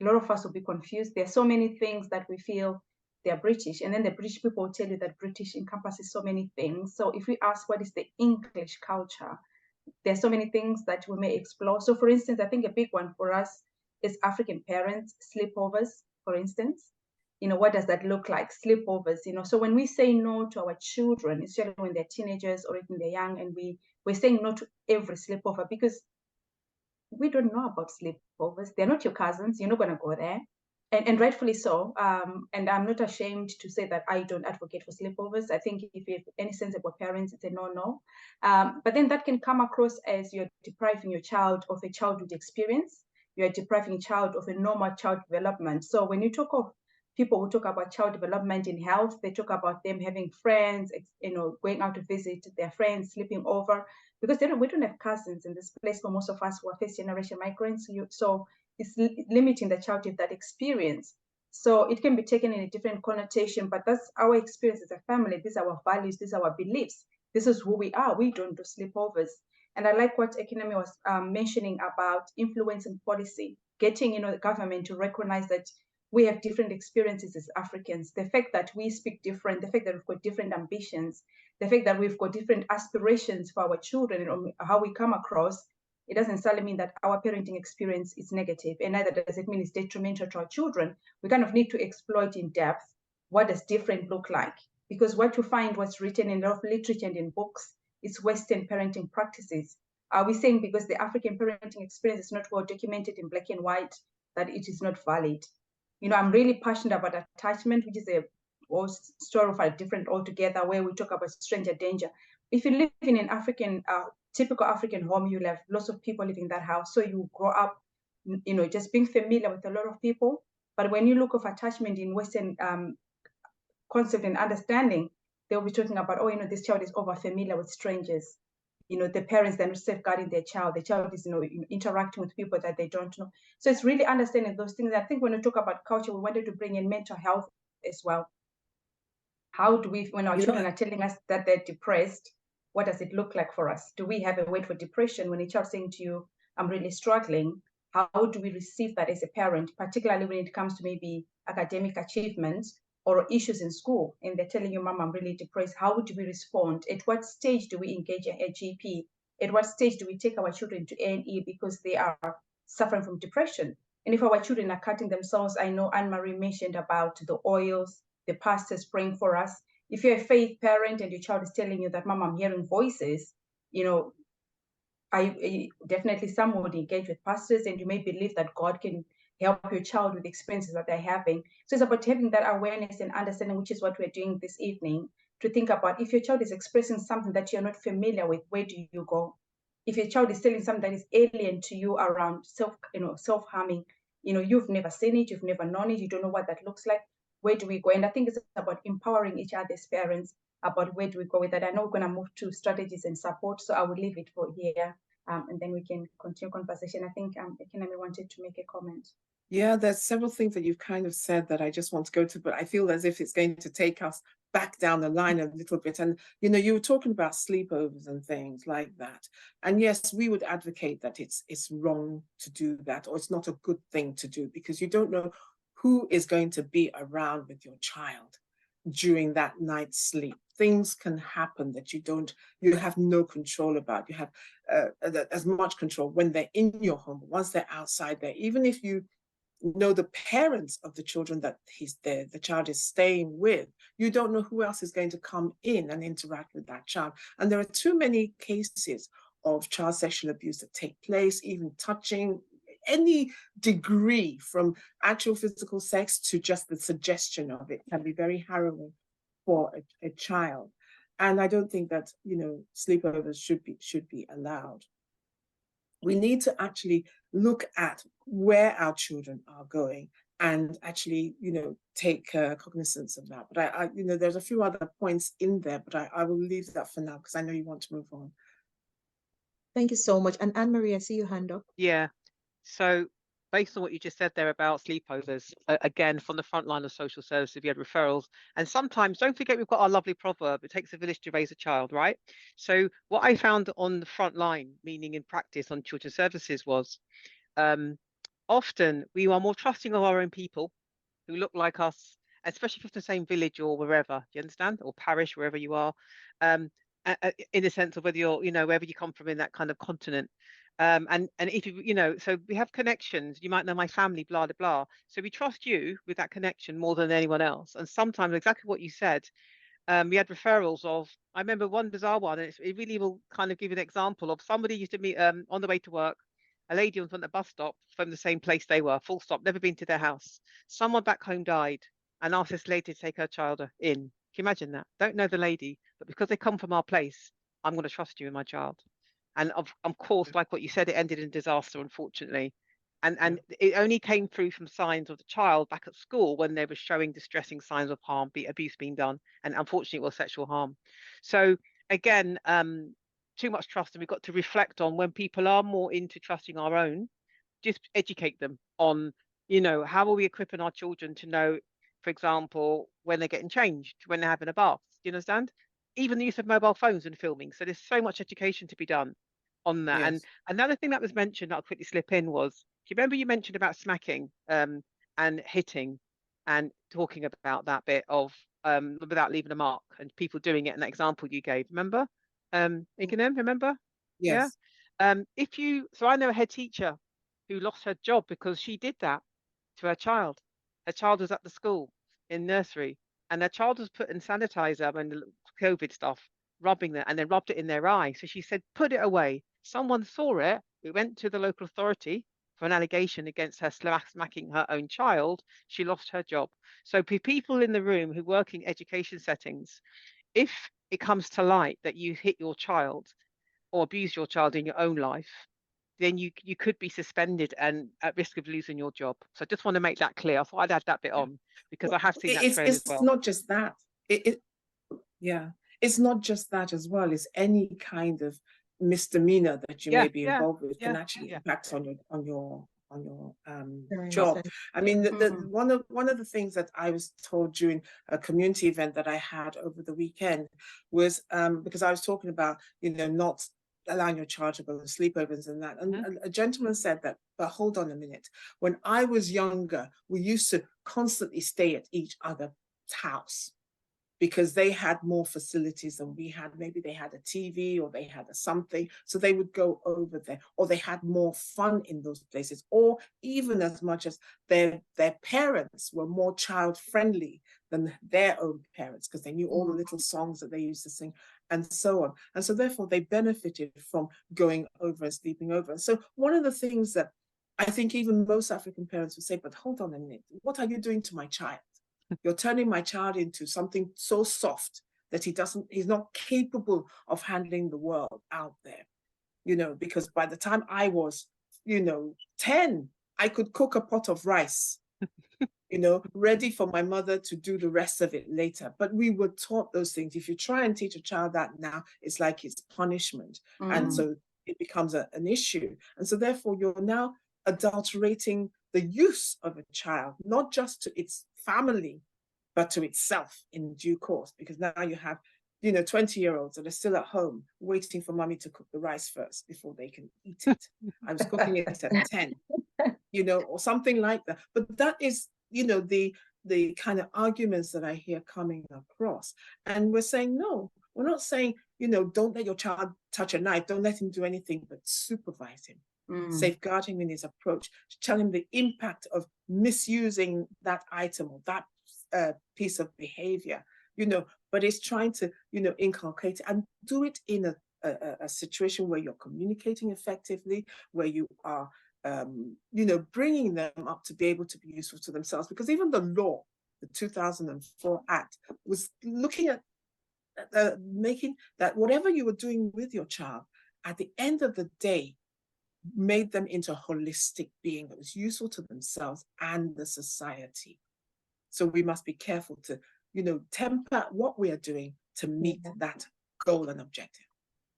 A lot of us will be confused. There are so many things that we feel they're British, and then the British people will tell you that British encompasses so many things. So if we ask what is the English culture, there's so many things that we may explore. So for instance, I think a big one for us as African parents, sleepovers, for instance. What does that look like? Sleepovers, so when we say no to our children, especially when they're teenagers or even they're young, and we're saying no to every sleepover because we don't know about sleepovers. They're not your cousins. You're not going to go there. And rightfully so. And I'm not ashamed to say that I don't advocate for sleepovers. I think if you have any sensible parents, it's a no. But then that can come across as you're depriving your child of a childhood experience. You're depriving a child of a normal child development. So when you talk of people who talk about child development in health, they talk about them having friends, going out to visit their friends, sleeping over, because we don't have cousins in this place for most of us who are first-generation migrants. So it's limiting the child to that experience. So it can be taken in a different connotation, but that's our experience as a family. These are our values, these are our beliefs. This is who we are. We don't do sleepovers. And I like what Ekanem was mentioning about influencing policy, getting the government to recognize that we have different experiences as Africans. The fact that we speak different, the fact that we've got different ambitions, the fact that we've got different aspirations for our children and how we come across, it doesn't necessarily mean that our parenting experience is negative, and neither does it mean it's detrimental to our children. We kind of need to exploit in depth what does different look like, because what you find, what's written in a lot of literature and in books, is Western parenting practices. Are we saying because the African parenting experience is not well documented in black and white that it is not valid? I'm really passionate about attachment, which is a whole story of a different altogether, where we talk about stranger danger. If you live in an African, typical African home, you'll have lots of people living in that house. So you grow up, just being familiar with a lot of people. But when you look of attachment in Western concept and understanding, they'll be talking about, this child is over familiar with strangers. The parents, they're not safeguarding their child. The child is, interacting with people that they don't know. So it's really understanding those things. I think when we talk about culture, we wanted to bring in mental health as well. How do we, when our children are telling us that they're depressed, what does it look like for us? Do we have a word for depression? When a child's saying to you, I'm really struggling, how do we receive that as a parent, particularly when it comes to maybe academic achievements or issues in school, and they're telling you, Mom, I'm really depressed. How do we respond? At what stage do we engage a GP? At what stage do we take our children to A&E because they are suffering from depression? And if our children are cutting themselves, I know Anne-Marie mentioned about the oils, the pastors praying for us. If you're a faith parent and your child is telling you that, Mom, I'm hearing voices, I definitely some would engage with pastors, and you may believe that God can help your child with experiences that they're having. So it's about having that awareness and understanding, which is what we're doing this evening, to think about if your child is expressing something that you're not familiar with, where do you go? If your child is telling something that is alien to you around self-harming, you've never seen it, you've never known it, you don't know what that looks like, where do we go? And I think it's about empowering each other as parents about where do we go with that. I know we're going to move to strategies and support, so I will leave it for here. And then we can continue conversation. I think Ekanem wanted to make a comment. Yeah, there's several things that you've kind of said that I just want to go to, but I feel as if it's going to take us back down the line a little bit. And, you were talking about sleepovers and things like that. And yes, we would advocate that it's wrong to do that, or it's not a good thing to do, because you don't know who is going to be around with your child during that night's sleep. Things can happen that you have no control about. You have as much control when they're in your home, but once they're outside there, even if you know the parents of the children that the child is staying with, you don't know who else is going to come in and interact with that child. And there are too many cases of child sexual abuse that take place, even touching, any degree from actual physical sex to just the suggestion of it can be very harrowing for a child. And I don't think that, sleepovers should be allowed. We need to actually look at where our children are going and actually, take cognizance of that. But there's a few other points in there, but I will leave that for now because I know you want to move on. Thank you so much. And Anne-Marie, I see your hand up. Yeah. So based on what you just said there about sleepovers, again, from the front line of social services, we had referrals. And sometimes, don't forget, we've got our lovely proverb, it takes a village to raise a child, right? So what I found on the front line, meaning in practice on children's services, was often we are more trusting of our own people who look like us, especially if it's the same village or wherever, do you understand? Or parish, wherever you are, in the sense of whether you're, wherever you come from in that kind of continent. And if you know, so we have connections. You might know my family, blah blah blah. So we trust you with that connection more than anyone else. And sometimes, exactly what you said, we had referrals of. I remember one bizarre one, and it really will kind of give an example of somebody used to meet on the way to work. A lady was on the bus stop from the same place they were, full stop, never been to their house. Someone back home died and asked this lady to take her child in. Can you imagine that? Don't know the lady, but because they come from our place, I'm going to trust you and my child. And of course, like what you said, it ended in disaster, unfortunately. And it only came through from signs of the child back at school when they were showing distressing signs of harm, abuse being done, and unfortunately it was sexual harm. So again, too much trust, and we've got to reflect on when people are more into trusting our own, just educate them on, how are we equipping our children to know, for example, when they're getting changed, when they're having a bath. Do you understand? Even the use of mobile phones and filming. So there's so much education to be done on that. Yes. And another thing that was mentioned that I'll quickly slip in was, do you remember you mentioned about smacking and hitting and talking about that bit of without leaving a mark and people doing it in that example you gave? Remember? Ekanem, remember? Yeah. Yes. So I know a head teacher who lost her job because she did that to her child. Her child was at the school in nursery, and her child was putting sanitizer and the COVID stuff, rubbing it, and then rubbed it in their eye. So she said, put it away. Someone saw it. We went to the local authority for an allegation against her smacking her own child. She lost her job. So people in the room who work in education settings, if it comes to light that you hit your child or abuse your child in your own life, then you could be suspended and at risk of losing your job. So I just want to make that clear. I thought I'd add that bit on because I have seen that trend as well. It's not just that. Yeah, it's not just that as well. It's any kind of misdemeanor that you may be involved with can actually impact on your job. I mean, one of the things that I was told during a community event that I had over the weekend was because I was talking about, not allowing your child to go to sleepovers and that. And a gentleman said that, but hold on a minute. When I was younger, we used to constantly stay at each other's house because they had more facilities than we had. Maybe they had a TV or they had a something. So they would go over there, or they had more fun in those places, or even as much as their parents were more child friendly than their own parents, because they knew all the little songs that they used to sing and so on. And so therefore they benefited from going over and sleeping over. And so one of the things that I think even most African parents would say, but hold on a minute, what are you doing to my child? You're turning my child into something so soft that he's not capable of handling the world out there, because by the time I was, 10, I could cook a pot of rice, ready for my mother to do the rest of it later. But we were taught those things. If you try and teach a child that now, it's like it's punishment. And so it becomes an issue. And so therefore you're now adulterating the use of a child, not just to its family, but to itself in due course, because now you have, 20-year-olds that are still at home waiting for mommy to cook the rice first before they can eat it. I was cooking it at 10, or something like that. But that is, the kind of arguments that I hear coming across. And we're saying, no, we're not saying, don't let your child touch a knife, don't let him do anything, but supervise him. Safeguard him in his approach, tell him the impact of misusing that item or that piece of behavior, but it's trying to, inculcate and do it in a situation where you're communicating effectively, where you are, bringing them up to be able to be useful to themselves. Because even the law, the 2004 Act, was looking at making that whatever you were doing with your child, at the end of the day, made them into a holistic being that was useful to themselves and the society. So we must be careful to, temper what we are doing to meet that goal and objective.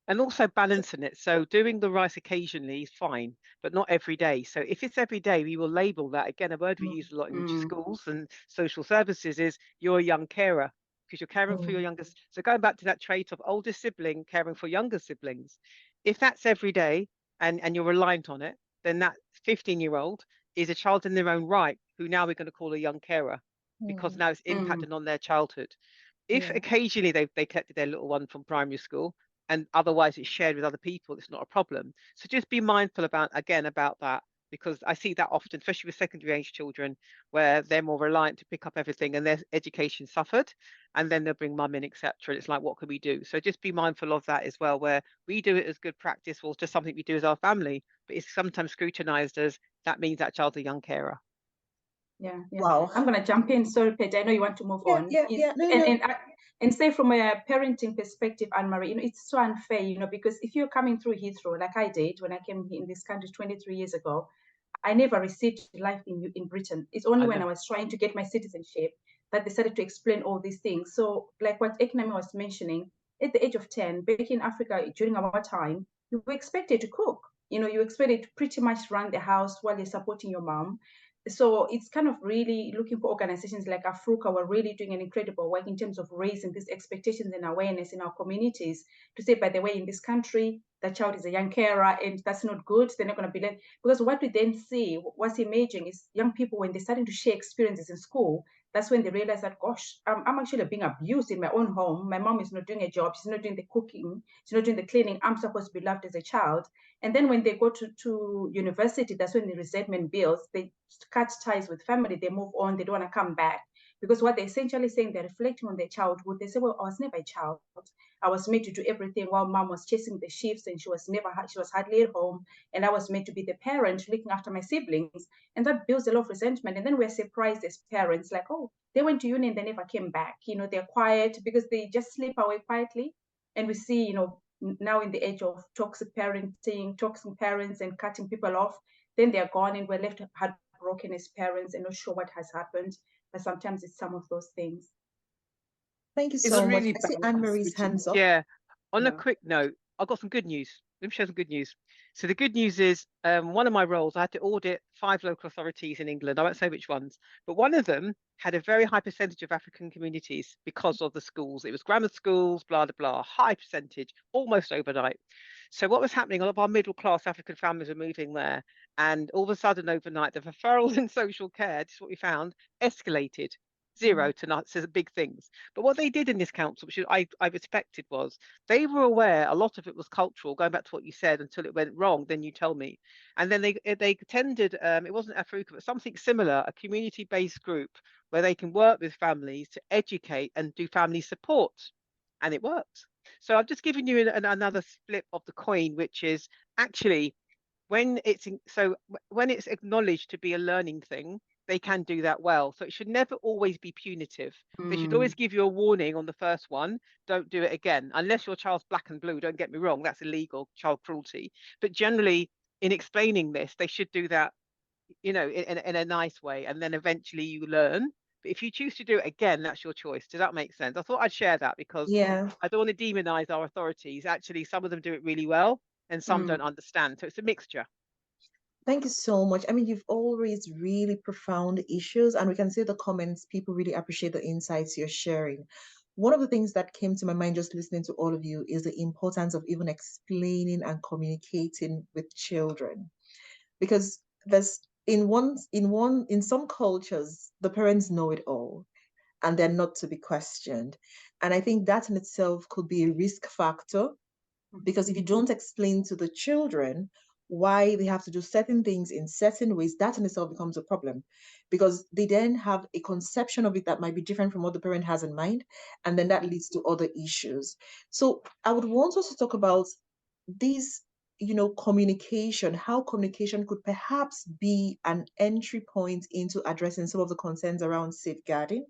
And also balancing it. So doing the rice occasionally is fine, but not every day. So if it's every day, we will label that. Again, a word we use a lot in schools and social services is you're a young carer, because you're caring for your youngest. So going back to that trait of older sibling caring for younger siblings, if that's every day and you're reliant on it, then that 15-year-old is a child in their own right, who now we're going to call a young carer, because now it's impacting on their childhood. If occasionally they collected their little one from primary school, and otherwise it's shared with other people, it's not a problem. So just be mindful about that, because I see that often, especially with secondary age children, where they're more reliant to pick up everything and their education suffered, and then they'll bring mum in, etc. It's like, what can we do? So just be mindful of that as well, where we do it as good practice or just something we do as our family, but it's sometimes scrutinized as that means that child's a young carer. Yeah. Wow. I'm gonna jump in. Sorry, Pedi, I know you want to move on. And say from a parenting perspective, Anne-Marie, it's so unfair, because if you're coming through Heathrow, like I did when I came in this country 23 years ago, I never received life in Britain. It's only when I was trying to get my citizenship that they started to explain all these things. So like what Ekanem was mentioning, at the age of 10, back in Africa during our time, you were expected to cook. You expected to pretty much run the house while you're supporting your mom. So it's kind of really looking for organizations like Afruca were really doing an incredible work in terms of raising these expectations and awareness in our communities to say, by the way, in this country, the child is a young carer and that's not good. They're not going to be because what we then see, what's emerging is young people, when they're starting to share experiences in school, that's when they realize that, gosh, I'm actually being abused in my own home. My mom is not doing a job. She's not doing the cooking. She's not doing the cleaning. I'm supposed to be loved as a child. And then when they go to university, that's when the resentment builds. They cut ties with family. They move on. They don't want to come back. Because what they're essentially saying, they're reflecting on their childhood. They say, well, I was never a child. I was made to do everything while mom was chasing the shifts and she was hardly at home. And I was made to be the parent looking after my siblings. And that builds a lot of resentment. And then we're surprised as parents, like, oh, they went to uni and they never came back. They're quiet because they just slip away quietly. And we see, now in the age of toxic parenting, toxic parents and cutting people off, then they're gone and we're left heartbroken as parents and not sure what has happened. But sometimes it's some of those things. Thank you It's so much. really I see balanced Anne-Marie's between- hands up. Yeah. On a Yeah. quick note, I've got some good news. Let me share some good news. So the good news is one of my roles, I had to audit 5 local authorities in England. I won't say which ones, but one of them had a very high percentage of African communities because of the schools. It was grammar schools, blah, blah, blah, high percentage, almost overnight. So what was happening, a lot of our middle class African families were moving there. And all of a sudden overnight, the referrals in social care, this is what we found, escalated. 0 to not, so big things. But what they did in this council, which I respected, was they were aware a lot of it was cultural, going back to what you said, until it went wrong, then you tell me. And then they attended, it wasn't Afruca, but something similar, a community-based group where they can work with families to educate and do family support. And it worked. So I've just given you another flip of the coin, which is actually when it's acknowledged to be a learning thing, they can do that well. So it should never always be punitive. They should always give you a warning on the first one. Don't do it again, unless your child's black and blue. Don't get me wrong, that's illegal, child cruelty. But generally, in explaining this, they should do that, in a nice way, and then eventually you learn. But if you choose to do it again, that's your choice. Does that make sense? I thought I'd share that because I don't want to demonize our authorities. Actually, some of them do it really well and some don't understand. So it's a mixture. Thank you so much. I mean, you've all raised really profound issues, and we can see the comments. People really appreciate the insights you're sharing. One of the things that came to my mind just listening to all of you is the importance of even explaining and communicating with children. Because there's in some cultures, the parents know it all and they're not to be questioned. And I think that in itself could be a risk factor, because if you don't explain to the children why they have to do certain things in certain ways, that in itself becomes a problem, because they then have a conception of it that might be different from what the parent has in mind, and then that leads to other issues. So I would want us to talk about these, communication, how communication could perhaps be an entry point into addressing some of the concerns around safeguarding,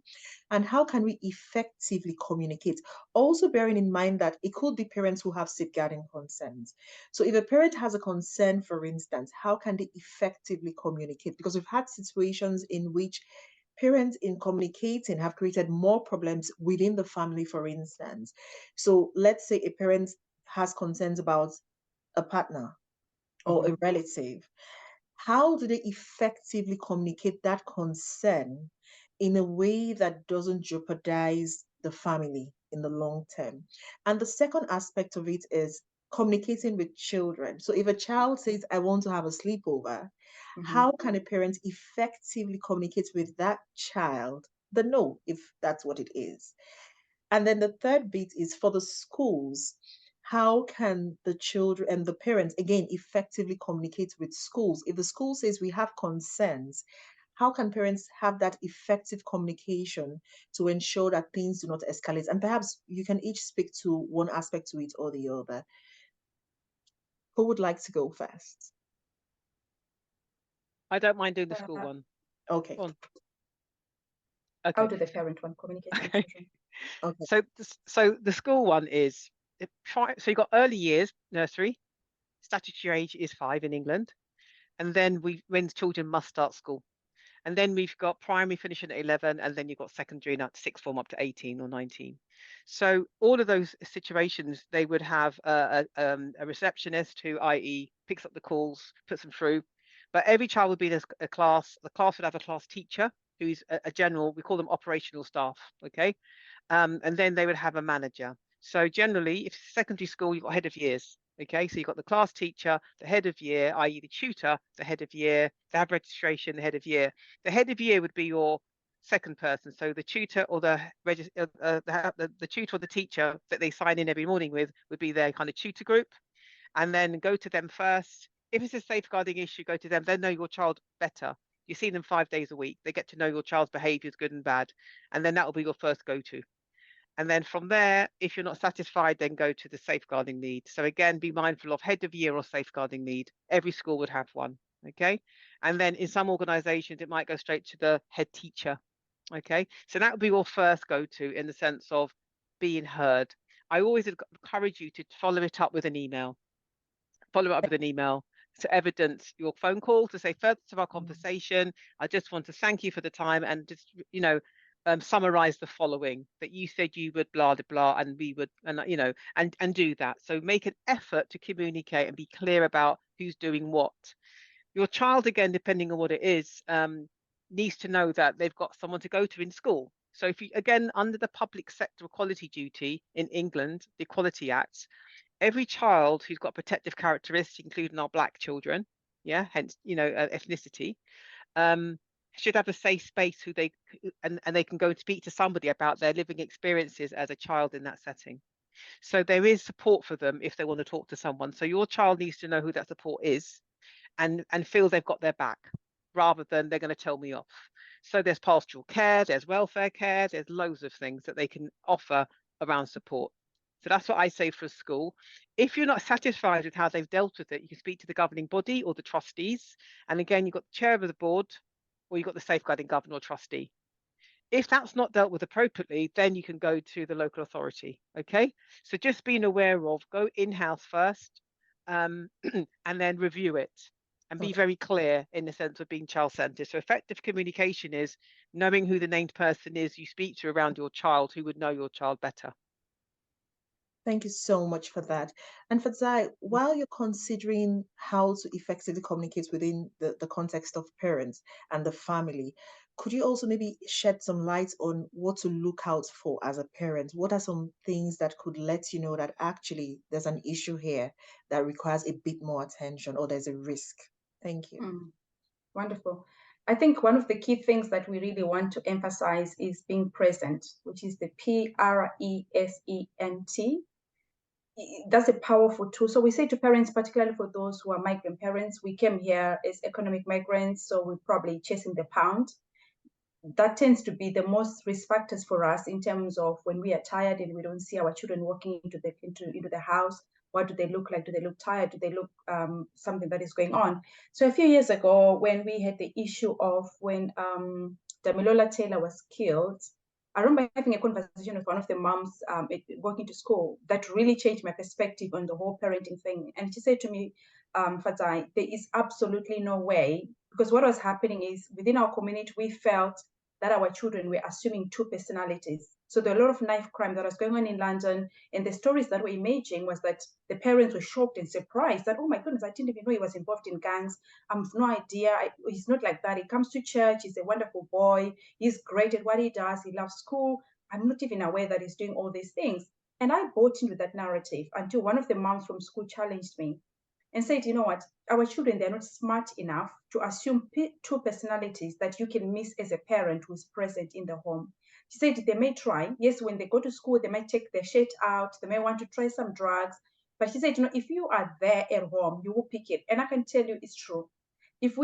and how can we effectively communicate, also bearing in mind that it could be parents who have safeguarding concerns. So if a parent has a concern, for instance, how can they effectively communicate? Because we've had situations in which parents in communicating have created more problems within the family, for instance. So let's say a parent has concerns about a partner or a relative. How do they effectively communicate that concern in a way that doesn't jeopardize the family in the long term? And the second aspect of it is communicating with children. So if a child says, I want to have a sleepover, how can a parent effectively communicate with that child the no, if that's what it is? And then the third bit is for the schools. how can the children and the parents, again, effectively communicate with schools? If the school says we have concerns, how can parents have that effective communication to ensure that things do not escalate? And perhaps you can each speak to one aspect to it or the other. Who would like to go first? I don't mind doing the school one. Okay. Go on. How Okay. do the parent one communicate with Okay. children? Okay. So the school one is, so you've got early years, nursery, statutory age is 5 in England, and then when children must start school. And then we've got primary finishing at 11, and then you've got secondary and sixth form up to 18 or 19. So all of those situations, they would have a receptionist who, i.e., picks up the calls, puts them through. But every child would be in a class. The class would have a class teacher who's a general, we call them operational staff, okay? And then they would have a manager. So generally, if it's secondary school, you've got head of years. Okay, so you've got the class teacher, the head of year, i.e. the tutor, the head of year, they have registration, the head of year. The head of year would be your second person. So the tutor or the tutor or the teacher that they sign in every morning with would be their kind of tutor group. And then go to them first. If it's a safeguarding issue, go to them. They know your child better. You see them 5 days a week. They get to know your child's behaviours, good and bad. And then that will be your first go-to. And then from there, if you're not satisfied, then go to the safeguarding lead. So again, be mindful of head of year or safeguarding lead. Every school would have one, okay? And then in some organizations, it might go straight to the head teacher, okay? So that would be your first go-to in the sense of being heard. I always encourage you to follow it up with an email. Follow up with an email to evidence your phone call, to say, further to our conversation, I just want to thank you for the time and just, summarize the following, that you said you would blah, blah, blah, and we would, and do that. So make an effort to communicate and be clear about who's doing what. Your child, again, depending on what it is, needs to know that they've got someone to go to in school. So if you, again, under the public sector equality duty in England, the Equality Act, every child who's got protective characteristics, including our Black children, yeah, hence, ethnicity, should have a safe space and they can go and speak to somebody about their living experiences as a child in that setting. So there is support for them if they want to talk to someone. So your child needs to know who that support is and feel they've got their back, rather than they're going to tell me off. So there's pastoral care, there's welfare care, there's loads of things that they can offer around support. So that's what I say for a school. If you're not satisfied with how they've dealt with it, you can speak to the governing body or the trustees. And again, you've got the chair of the board, or you've got the safeguarding governor or trustee. If that's not dealt with appropriately, then you can go to the local authority, okay? So just being aware of, go in-house first, and then review it. And be very clear in the sense of being child-centered. So effective communication is knowing who the named person is you speak to around your child, who would know your child better. Thank you so much for that. And Fadzai, while you're considering how to effectively communicate within the context of parents and the family, could you also maybe shed some light on what to look out for as a parent? What are some things that could let you know that actually there's an issue here that requires a bit more attention, or there's a risk? Thank you. Wonderful. I think one of the key things that we really want to emphasize is being present, which is the PRESENT. That's a powerful tool. So we say to parents, particularly for those who are migrant parents, we came here as economic migrants, so we're probably chasing the pound. That tends to be the most risk factors for us in terms of when we are tired and we don't see our children walking into the house. What do they look like? Do they look tired? Do they look something that is going on? So a few years ago, when we had the issue of when Damilola Taylor was killed, I remember having a conversation with one of the moms walking to school that really changed my perspective on the whole parenting thing. And she said to me, Fadzai, there is absolutely no way, because what was happening is within our community, we felt that our children were assuming two personalities. So there were a lot of knife crime that was going on in London. And the stories that were emerging was that the parents were shocked and surprised that, oh my goodness, I didn't even know he was involved in gangs. I have no idea. He's not like that. He comes to church. He's a wonderful boy. He's great at what he does. He loves school. I'm not even aware that he's doing all these things. And I bought into that narrative until one of the moms from school challenged me and said, you know what, our children, they're not smart enough to assume two personalities that you can miss as a parent who's present in the home. She said they may try. Yes, when they go to school, they might take their shirt out. They may want to try some drugs. But she said, if you are there at home, you will pick it. And I can tell you it's true. If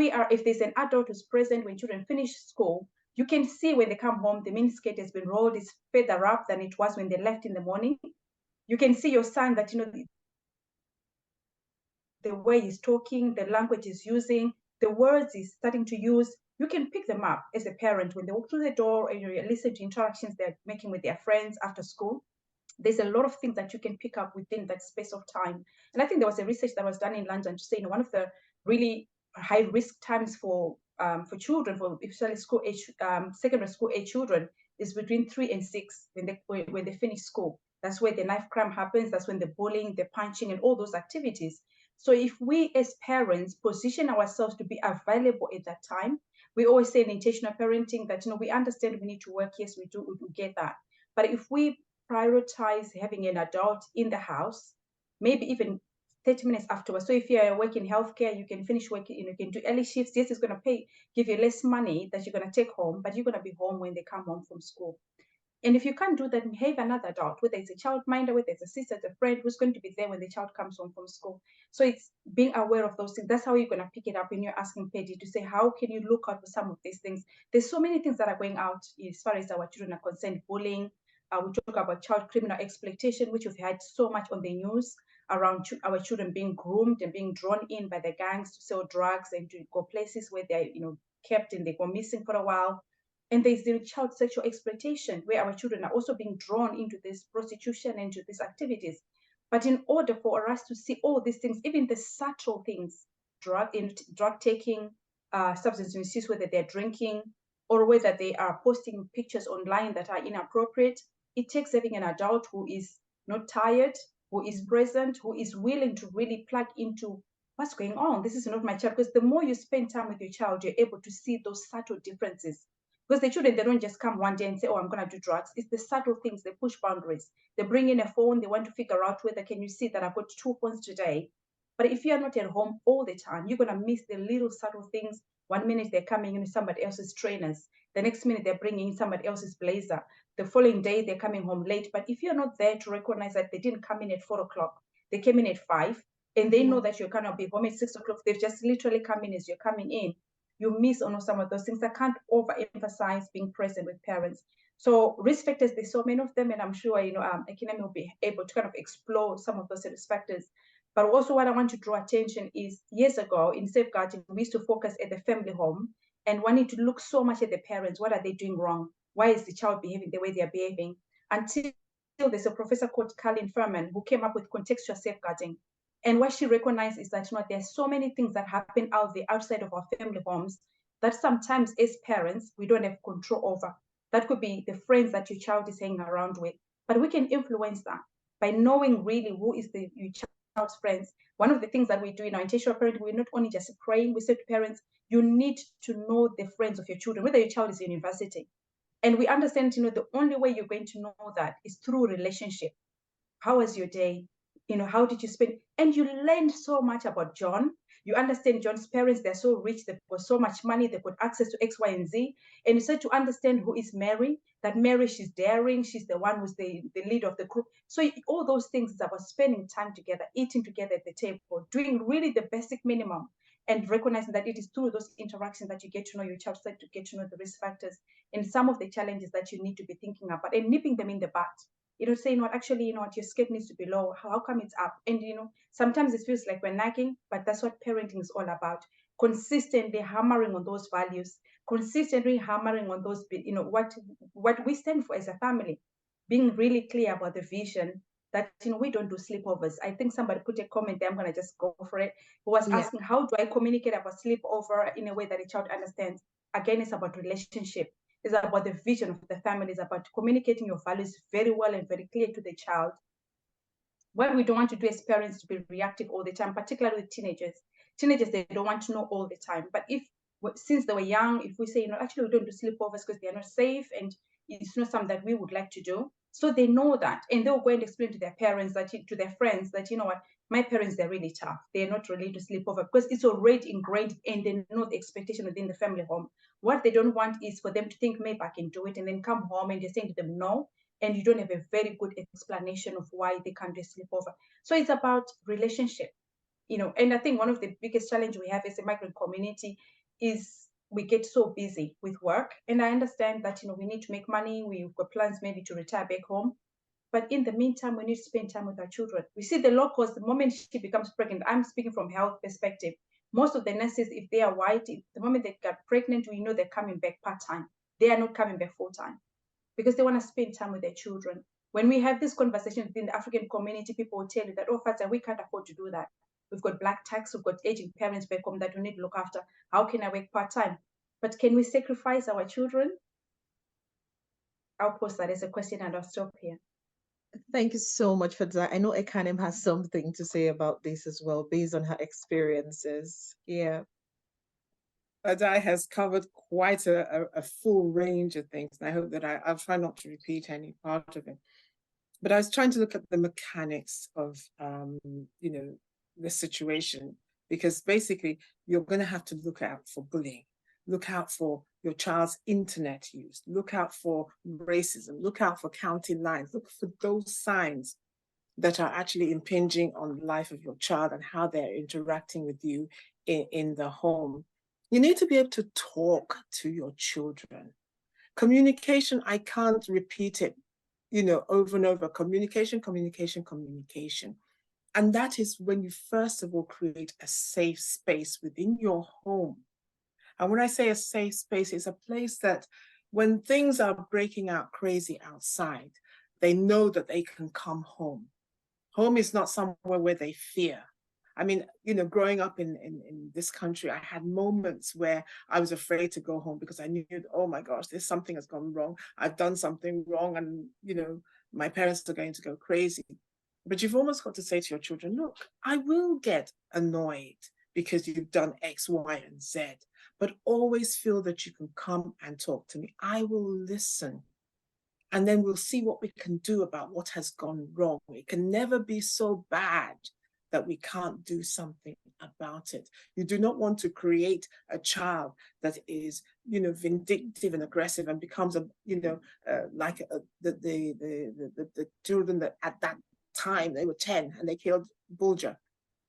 there's an adult who's present when children finish school, you can see when they come home, the miniskirt has been rolled, is further up than it was when they left in the morning. You can see your son that, the way he's talking, the language he's using, the words he's starting to use, you can pick them up as a parent when they walk through the door and you listen to interactions they're making with their friends after school. There's a lot of things that you can pick up within that space of time. And I think there was a research that was done in London to say, one of the really high risk times for children, for especially school age, secondary school age children, is between 3 and 6 when they finish school. That's where the knife crime happens. That's when the bullying, the punching, and all those activities. So if we as parents position ourselves to be available at that time, we always say in intentional parenting that, we understand we need to work. Yes, we do. We get that. But if we prioritize having an adult in the house, maybe even 30 minutes afterwards. So if you're working in healthcare, you can finish working, you can do early shifts. Yes, it's going to give you less money that you're going to take home, but you're going to be home when they come home from school. And if you can't do that, have another adult, whether it's a childminder, whether it's a sister, a friend who's going to be there when the child comes home from school. So it's being aware of those things. That's how you're going to pick it up when you're asking Pedi to say, how can you look out for some of these things? There's so many things that are going out as far as our children are concerned. Bullying. We talk about child criminal exploitation, which we've had so much on the news around our children being groomed and being drawn in by the gangs to sell drugs and to go places where they're kept and they go missing for a while. And there's the child sexual exploitation, where our children are also being drawn into this prostitution and into these activities. But in order for us to see all these things, even the subtle things, drug taking, substance misuse, whether they're drinking or whether they are posting pictures online that are inappropriate, it takes having an adult who is not tired, who is present, who is willing to really plug into what's going on. This is not my child. Because the more you spend time with your child, you're able to see those subtle differences. Because the children, they don't just come one day and say, oh, I'm going to do drugs. It's the subtle things. They push boundaries. They bring in a phone. They want to figure out whether, can you see that I've got 2 phones today? But if you're not at home all the time, you're going to miss the little subtle things. 1 minute they're coming in with somebody else's trainers. The next minute they're bringing in somebody else's blazer. The following day they're coming home late. But if you're not there to recognize that they didn't come in at 4 o'clock, they came in at 5, and they know that you're going to be home at 6 o'clock, they've just literally come in as you're coming in. You miss on some of those things. I can't overemphasize being present with parents. So risk factors, there's so many of them, and I'm sure Ekanem will be able to kind of explore some of those risk factors. But also what I want to draw attention is, years ago in safeguarding, we used to focus at the family home and wanting to look so much at the parents. What are they doing wrong? Why is the child behaving the way they're behaving? Until there's a professor called Colin Furman who came up with contextual safeguarding. And what she recognized is that there's so many things that happen outside of our family homes that sometimes as parents, we don't have control over. That could be the friends that your child is hanging around with. But we can influence that by knowing really who is your child's friends. One of the things that we do in our intentional parenting, we're not only just praying, we say to parents, you need to know the friends of your children, whether your child is in university. And we understand, the only way you're going to know that is through relationship. How was your day? How did you spend? And you learned so much about John. You understand John's parents, they're so rich, they've got so much money, they've got access to X, Y, and Z. And you start to understand who is Mary, that Mary, she's daring, she's the one who's the leader of the group. So all those things is about spending time together, eating together at the table, doing really the basic minimum, and recognizing that it is through those interactions that you get to know your child, start to get to know the risk factors and some of the challenges that you need to be thinking about, and nipping them in the bud. Saying actually, your skirt needs to be low. How come it's up? And, sometimes it feels like we're nagging, but that's what parenting is all about. Consistently hammering on those values, consistently hammering on those, what we stand for as a family, being really clear about the vision that, we don't do sleepovers. I think somebody put a comment there, I'm going to just go for it, who was asking, how do I communicate about sleepover in a way that a child understands? Again, it's about relationship. It's about the vision of the family. It's about communicating your values very well and very clear to the child. What we don't want to do as parents to be reactive all the time, particularly with teenagers. Teenagers, they don't want to know all the time. But since they were young, if we say, actually we don't do sleepovers because they are not safe and it's not something that we would like to do. So they know that, and they'll go and explain to their parents, to their friends, that, what, my parents, they're really tough. They're not ready to sleep over because it's already ingrained and they know the expectation within the family home. What they don't want is for them to think, maybe I can do it, and then come home and they're saying to them no. and you don't have a very good explanation of why they can't do a sleepover. So it's about relationship, you know. And I think one of the biggest challenge we have as a migrant community is we get so busy with work. And I understand that, you know, we need to make money. We've got plans maybe to retire back home. But in the meantime, we need to spend time with our children. We see the locals, the moment she becomes pregnant, I'm speaking from health perspective. Most of the nurses, if they are white, the moment they get pregnant, we know they're coming back part-time. They are not coming back full-time because they want to spend time with their children. When we have this conversation within the African community, people will tell you that, oh, Fadzai, we can't afford to do that. We've got black tax, we've got aging parents back home that we need to look after. How can I work part-time? But can we sacrifice our children? I'll pose that as a question and I'll stop here. Thank you so much for that. I know Ekanem has something to say about this as well, based on her experiences. Yeah. Fadzai has covered quite a full range of things, and I hope that I'll try not to repeat any part of it. But I was trying to look at the mechanics of, you know, the situation, because basically you're going to have to look out for bullying, look out for your child's internet use, look out for racism, look out for county lines, look for those signs that are actually impinging on the life of your child and how they're interacting with you in the home. You need to be able to talk to your children. Communication, I can't repeat it, you know, over and over. Communication, communication, communication. And that is when you first of all create a safe space within your home. And when I say a safe space, it's a place that when things are breaking out crazy outside, they know that they can come home. Home is not somewhere where they fear. I mean, you know, growing up in this country, I had moments where I was afraid to go home because I knew, oh my gosh, there's something has gone wrong. I've done something wrong and, you know, my parents are going to go crazy. But you've almost got to say to your children, look, I will get annoyed because you've done X, Y, and Z, but always feel that you can come and talk to me. I will listen. And then we'll see what we can do about what has gone wrong. It can never be so bad that we can't do something about it. You do not want to create a child that is, you know, vindictive and aggressive and becomes a, you know, like the children that at that time they were 10 and they killed Bulger.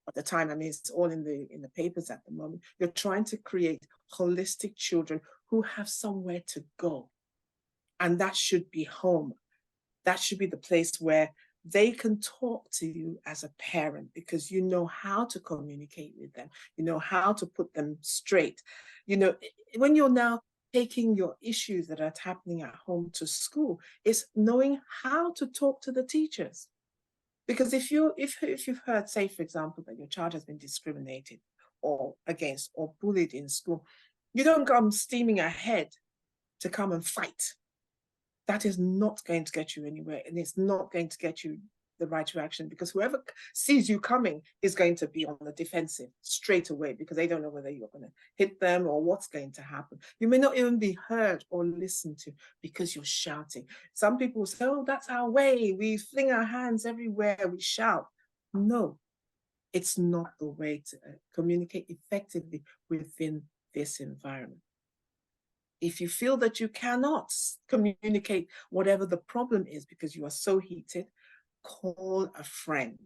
At the time, I mean, it's all in the papers at the moment. You're trying to create holistic children who have somewhere to go. And that should be home. That should be the place where they can talk to you as a parent because you know how to communicate with them. You know how to put them straight. You know, when you're now taking your issues that are happening at home to school, it's knowing how to talk to the teachers. Because if you've heard, say, for example, that your child has been discriminated or against or bullied in school, you don't come steaming ahead to come and fight. That is not going to get you anywhere, and it's not going to get you the right reaction, because whoever sees you coming is going to be on the defensive straight away because they don't know whether you're going to hit them or what's going to happen. You may not even be heard or listened to because you're shouting. Some people say, oh, that's our way. We fling our hands everywhere, we shout. No, it's not the way to communicate effectively within this environment. If you feel that you cannot communicate whatever the problem is because you are so heated, call a friend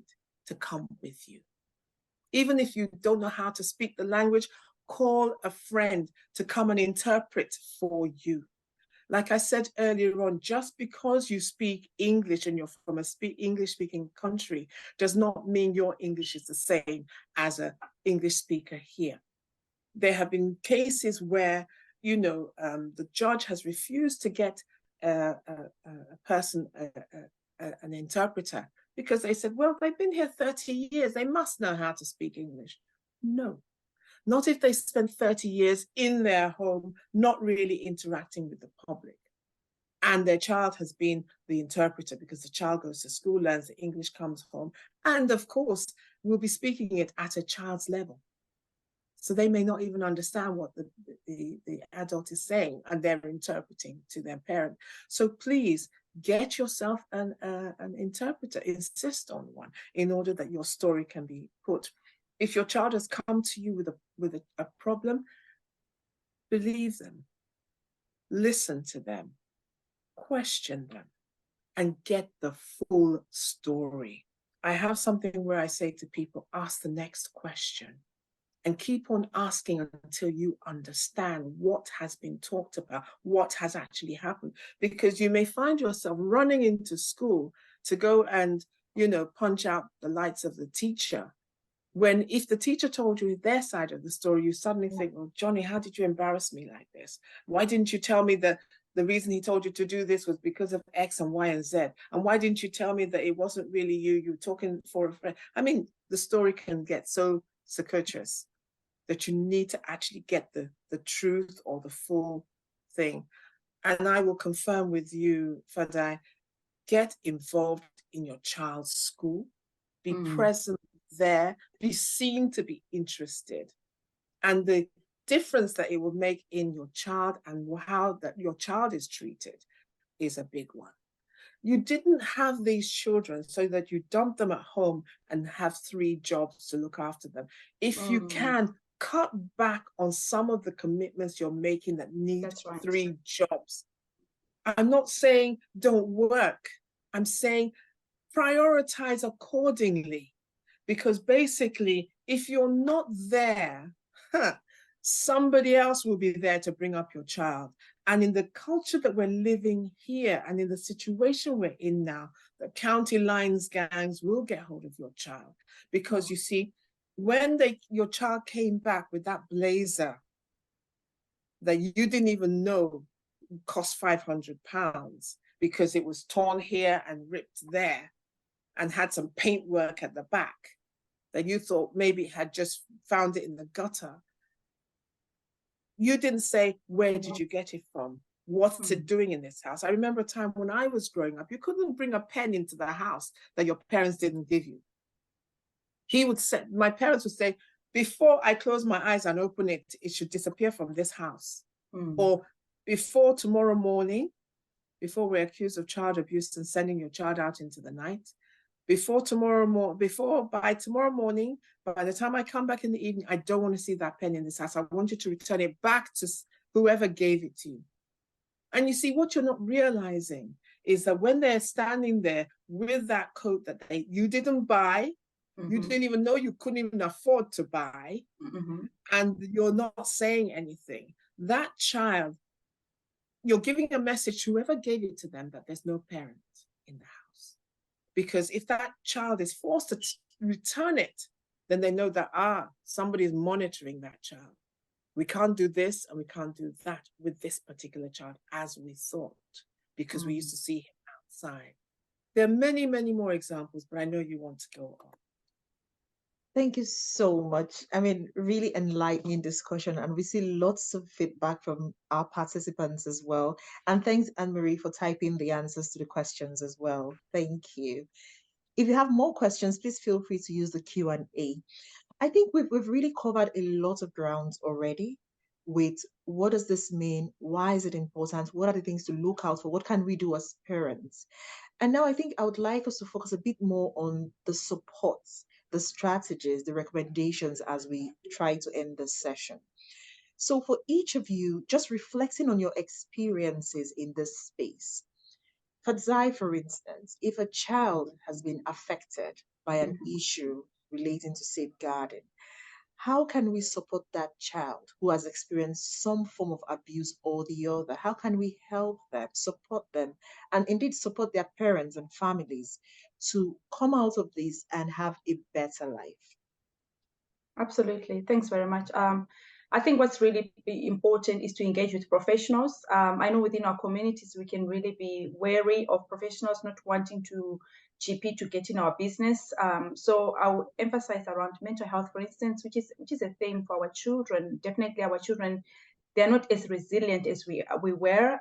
to come with you. Even if you don't know how to speak the language, call a friend to come and interpret for you. Like I said earlier on, just because you speak English and you're from a English-speaking country does not mean your English is the same as an English speaker here. There have been cases where, you know, the judge has refused to get a person, an interpreter, because they said, well, they've been here 30 years, they must know how to speak English. No, not if they spent 30 years in their home, not really interacting with the public. And their child has been the interpreter because the child goes to school, learns the English, comes home, and of course, will be speaking it at a child's level. So they may not even understand what the adult is saying, and they're interpreting to their parent. So please get yourself an interpreter, insist on one in order that your story can be put. If your child has come to you with a problem, believe them, listen to them, question them, and get the full story. I have something where I say to people, ask the next question and keep on asking until you understand what has been talked about, what has actually happened. Because you may find yourself running into school to go and, punch out the lights of the teacher. When if the teacher told you their side of the story, you suddenly think, well, Johnny, how did you embarrass me like this? Why didn't you tell me that the reason he told you to do this was because of X and Y and Z? And why didn't you tell me that it wasn't really you were talking for a friend? I mean, the story can get so circuitous that you need to actually get the truth or the full thing. And I will confirm with you, Fadzai, get involved in your child's school, be present there, be seen to be interested. And the difference that it will make in your child and how that your child is treated is a big one. You didn't have these children so that you dump them at home and have 3 jobs to look after them. If you can, cut back on some of the commitments you're making that need 3 jobs. I'm not saying don't work. I'm saying prioritize accordingly. Because basically, if you're not there, somebody else will be there to bring up your child. And in the culture that we're living here and in the situation we're in now, the county lines gangs will get hold of your child. Because you see, when your child came back with that blazer that you didn't even know cost £500 because it was torn here and ripped there and had some paintwork at the back, that you thought maybe had just found it in the gutter. You didn't say, where did you get it from? What's it doing in this house? I remember a time when I was growing up, you couldn't bring a pen into the house that your parents didn't give you. My parents would say, before I close my eyes and open it, it should disappear from this house. Or before tomorrow morning, before we're accused of child abuse and sending your child out into the night, by tomorrow morning, by the time I come back in the evening, I don't want to see that pen in this house. I want you to return it back to whoever gave it to you. And you see, what you're not realizing is that when they're standing there with that coat that you didn't buy, you didn't even know you couldn't even afford to buy, and you're not saying anything, that child, you're giving a message to whoever gave it to them that there's no parent in the house. Because if that child is forced to return it, then they know that, somebody is monitoring that child. We can't do this and we can't do that with this particular child as we thought, because we used to see him outside. There are many, many more examples, but I know you want to go on. Thank you so much. I mean, really enlightening discussion, and we see lots of feedback from our participants as well. And thanks, Anne-Marie, for typing the answers to the questions as well. Thank you. If you have more questions, please feel free to use the Q&A. I think we've really covered a lot of ground already with what does this mean? Why is it important? What are the things to look out for? What can we do as parents? And now I think I would like us to focus a bit more on the supports, the strategies, the recommendations as we try to end this session. So for each of you, just reflecting on your experiences in this space. Fadzai, for instance, if a child has been affected by an issue relating to safeguarding, how can we support that child who has experienced some form of abuse or the other? How can we help them, support them, and indeed support their parents and families to come out of this and have a better life? Absolutely. Thanks very much. I think what's really important is to engage with professionals. I know within our communities, we can really be wary of professionals not wanting GP to get in our business. So I'll emphasize around mental health, for instance, which is a thing for our children. Definitely our children, they're not as resilient as we were.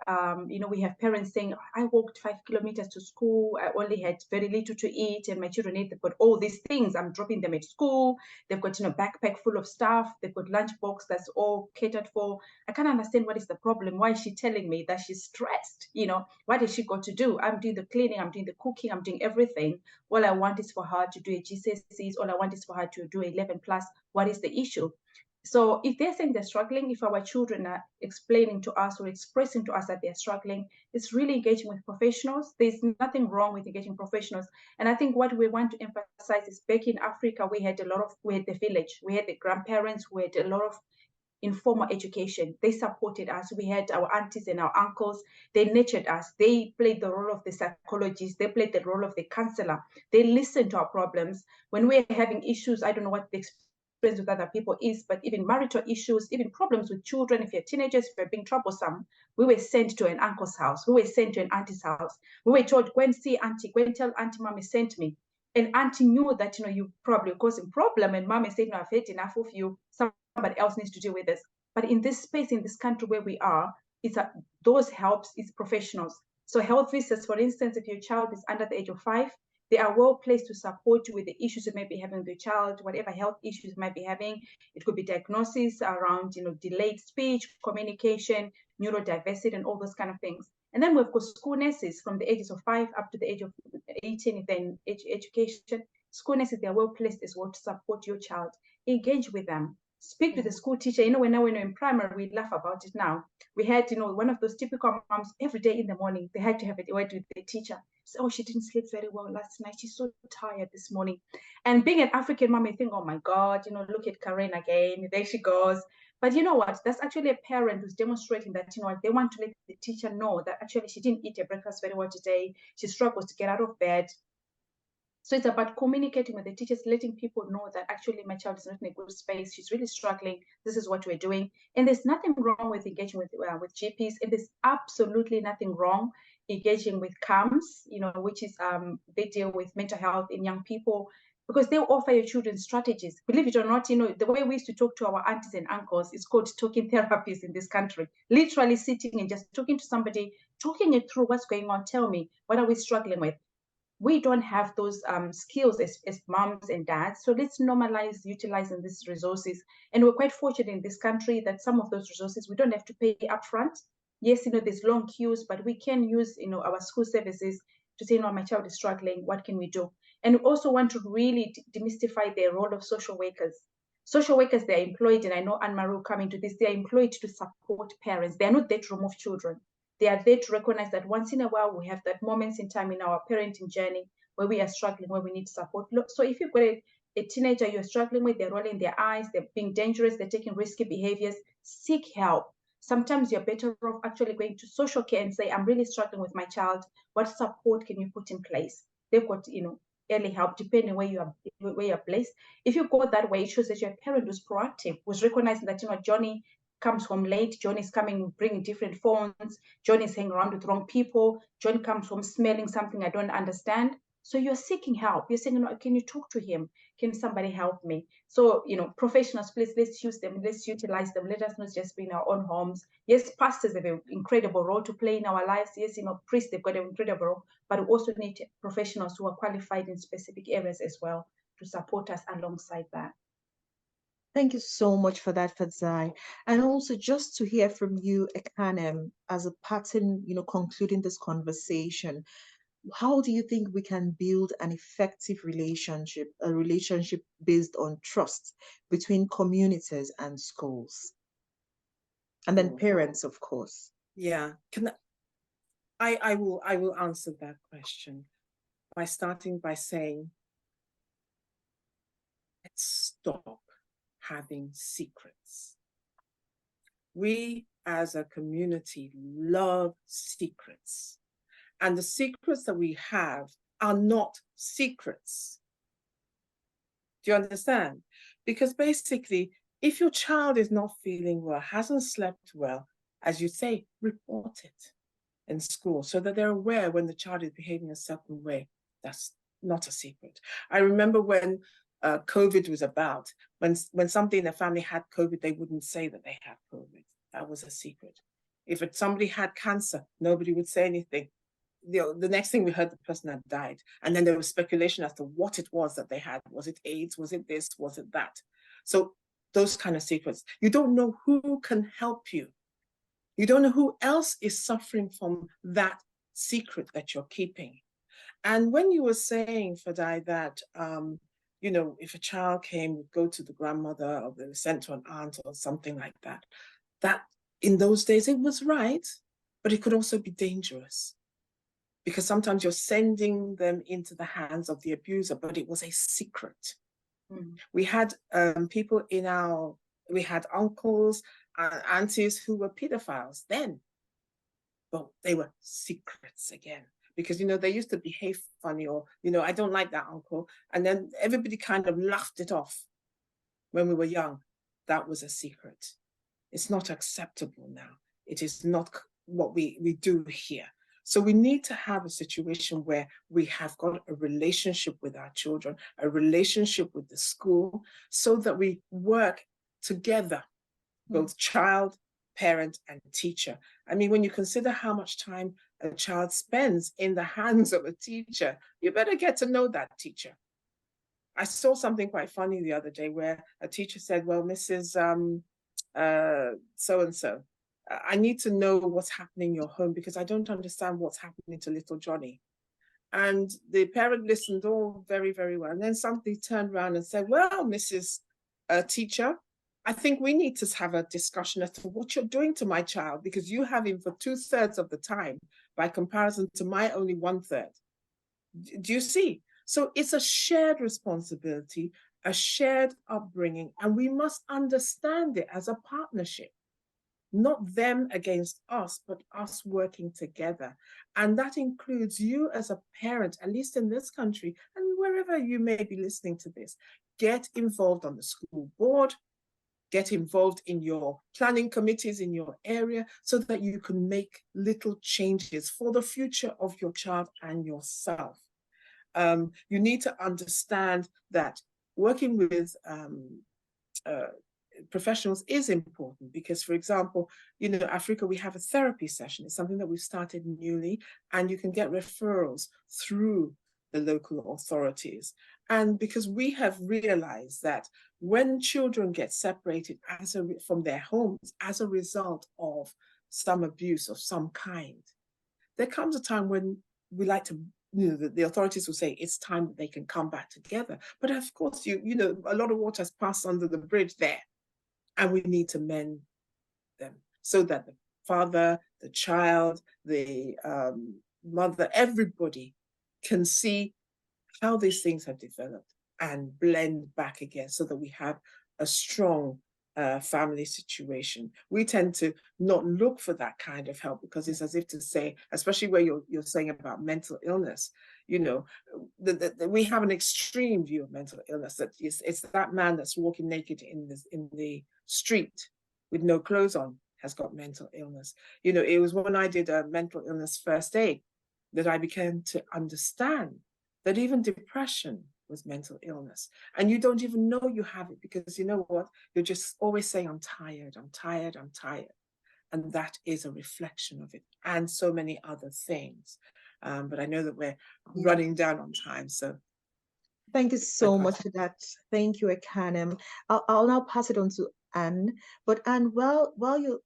We have parents saying, I walked 5 kilometers to school. I only had very little to eat, and my children they've got all these things. I'm dropping them at school. They've got a backpack full of stuff. They've got lunchbox that's all catered for. I can't understand what is the problem. Why is she telling me that she's stressed? What has she got to do? I'm doing the cleaning. I'm doing the cooking. I'm doing everything. All I want is for her to do a GCSEs. All I want is for her to do 11+. What is the issue? So if they're saying they're struggling, if our children are explaining to us or expressing to us that they're struggling, it's really engaging with professionals. There's nothing wrong with engaging professionals. And I think what we want to emphasize is back in Africa, we had the village, we had the grandparents, we had a lot of informal education. They supported us. We had our aunties and our uncles. They nurtured us. They played the role of the psychologist. They played the role of the counselor. They listened to our problems. When we're having issues, I don't know what the experience with other people is, but even marital issues, even problems with children, if you're teenagers, if you're being troublesome, we were sent to an uncle's house. We were sent to an auntie's house. We were told, go and see auntie, go and tell auntie mommy sent me. And auntie knew that, you probably causing problem, and mommy said, no, I've had enough of you. Somebody else needs to deal with this. But in this space, in this country where we are, those helps is professionals. So health visitors, for instance, if your child is under the age of 5, they are well placed to support you with the issues you may be having with your child, whatever health issues you might be having. It could be diagnosis around, delayed speech, communication, neurodiversity, and all those kind of things. And then we've got school nurses from the ages of 5 up to the age of 18, then education. School nurses, they are well placed as well to support your child. Engage with them. Speak to the school teacher. When we're in primary, we laugh about it now. We had, one of those typical moms every day in the morning, they had to have a word with the teacher. So, oh, she didn't sleep very well last night. She's so tired this morning. And being an African mom, I think, oh my God, look at Karen again. There she goes. But you know what? That's actually a parent who's demonstrating that, they want to let the teacher know that actually she didn't eat her breakfast very well today. She struggles to get out of bed. So it's about communicating with the teachers, letting people know that actually my child is not in a good space. She's really struggling. This is what we're doing. And there's nothing wrong with engaging with GPs. And there's absolutely nothing wrong engaging with CAMS, which is they deal with mental health in young people, because they'll offer your children strategies. Believe it or not, the way we used to talk to our aunties and uncles is called talking therapies in this country. Literally sitting and just talking to somebody, talking it through what's going on. Tell me, what are we struggling with? We don't have those skills as moms and dads. So let's normalize utilizing these resources. And we're quite fortunate in this country that some of those resources, we don't have to pay upfront. Yes, there's long queues, but we can use, our school services to say, my child is struggling, what can we do? And we also want to really demystify the role of social workers. Social workers, they're employed, and I know Anne-Marie will come into this, they're employed to support parents. They're not there to remove children. They are there to recognize that once in a while we have that moments in time in our parenting journey where we are struggling, where we need support. So if you've got a teenager you're struggling with, they're rolling their eyes, they're being dangerous, they're taking risky behaviors, seek help. Sometimes you're better off actually going to social care and say, I'm really struggling with my child. What support can you put in place? They've got, early help, depending where you're placed. If you go that way, it shows that you're a parent who's proactive, who's recognizing that, Johnny comes home late, John is coming, bringing different phones, John is hanging around with wrong people, John comes home smelling something I don't understand. So you're seeking help. You're saying, can you talk to him? Can somebody help me? So, professionals, please, let's use them, let's utilize them. Let us not just be in our own homes. Yes, pastors have an incredible role to play in our lives. Yes, priests, they've got an incredible role, but we also need professionals who are qualified in specific areas as well to support us alongside that. Thank you so much for that, Fadzai. And also just to hear from you, Ekanem, as a pattern, concluding this conversation, how do you think we can build an effective relationship, a relationship based on trust between communities and schools? And then parents, of course. Yeah, I will answer that question by starting by saying, let's stop having secrets. We as a community love secrets, and the secrets that we have are not secrets. Do you understand? Because basically, if your child is not feeling well, hasn't slept well, as you say, report it in school so that they're aware when the child is behaving a certain way. That's not a secret. I remember when COVID was about, when somebody in the family had COVID, they wouldn't say that they had COVID. That was a secret. If somebody had cancer, nobody would say anything. The next thing we heard, the person had died. And then there was speculation as to what it was that they had. Was it AIDS? Was it this? Was it that? So those kind of secrets. You don't know who can help you. You don't know who else is suffering from that secret that you're keeping. And when you were saying, Fadzai, that you know, if a child came, would go to the grandmother or they were sent to an aunt or something like that, that in those days it was right, but it could also be dangerous because sometimes you're sending them into the hands of the abuser, but it was a secret. We had people we had uncles and aunties who were pedophiles then, but they were secrets again. Because, you know, they used to behave funny or, you know, I don't like that uncle. And then everybody kind of laughed it off when we were young. That was a secret. It's not acceptable now. It is not what we do here. So we need to have a situation where we have got a relationship with our children, a relationship with the school, so that we work together, both child, parent, and teacher. I mean, when you consider how much time a child spends in the hands of a teacher, you better get to know that teacher. I saw something quite funny the other day where a teacher said, well, Mrs. So-and-so, I need to know what's happening in your home because I don't understand what's happening to little Johnny. And the parent listened all very, very well. And then somebody turned around and said, well, Mrs. Teacher, I think we need to have a discussion as to what you're doing to my child because you have him for 2/3 of the time by comparison to my only 1/3. Do you see? So it's a shared responsibility, a shared upbringing, and we must understand it as a partnership. Not them against us, but us working together. And that includes you as a parent, at least in this country, and wherever you may be listening to this. Get involved on the school board, get involved in your planning committees in your area so that you can make little changes for the future of your child and yourself. You need to understand that working with professionals is important because, for example, you know, Afruca, we have a therapy session. It's something that we've started newly, and you can get referrals through the local authorities. And because we have realized that when children get separated from their homes as a result of some abuse of some kind, there comes a time when we like to, you know, the authorities will say it's time that they can come back together. But of course, you know, a lot of water has passed under the bridge there. And we need to mend them so that the father, the child, the mother, everybody can see how these things have developed and blend back again so that we have a strong family situation. We tend to not look for that kind of help because it's as if to say, especially where you're saying about mental illness, you know, we have an extreme view of mental illness, that it's that man that's walking naked in the street with no clothes on has got mental illness. You know, it was when I did a mental illness first aid that I began to understand that even depression was mental illness. And you don't even know you have it because you know what? You're just always saying, I'm tired, I'm tired, I'm tired. And that is a reflection of it and so many other things. But I know that we're running down on time. So thank you so much for that. Thank you, Ekanem. I'll now pass it on to Anne. But Anne, while you're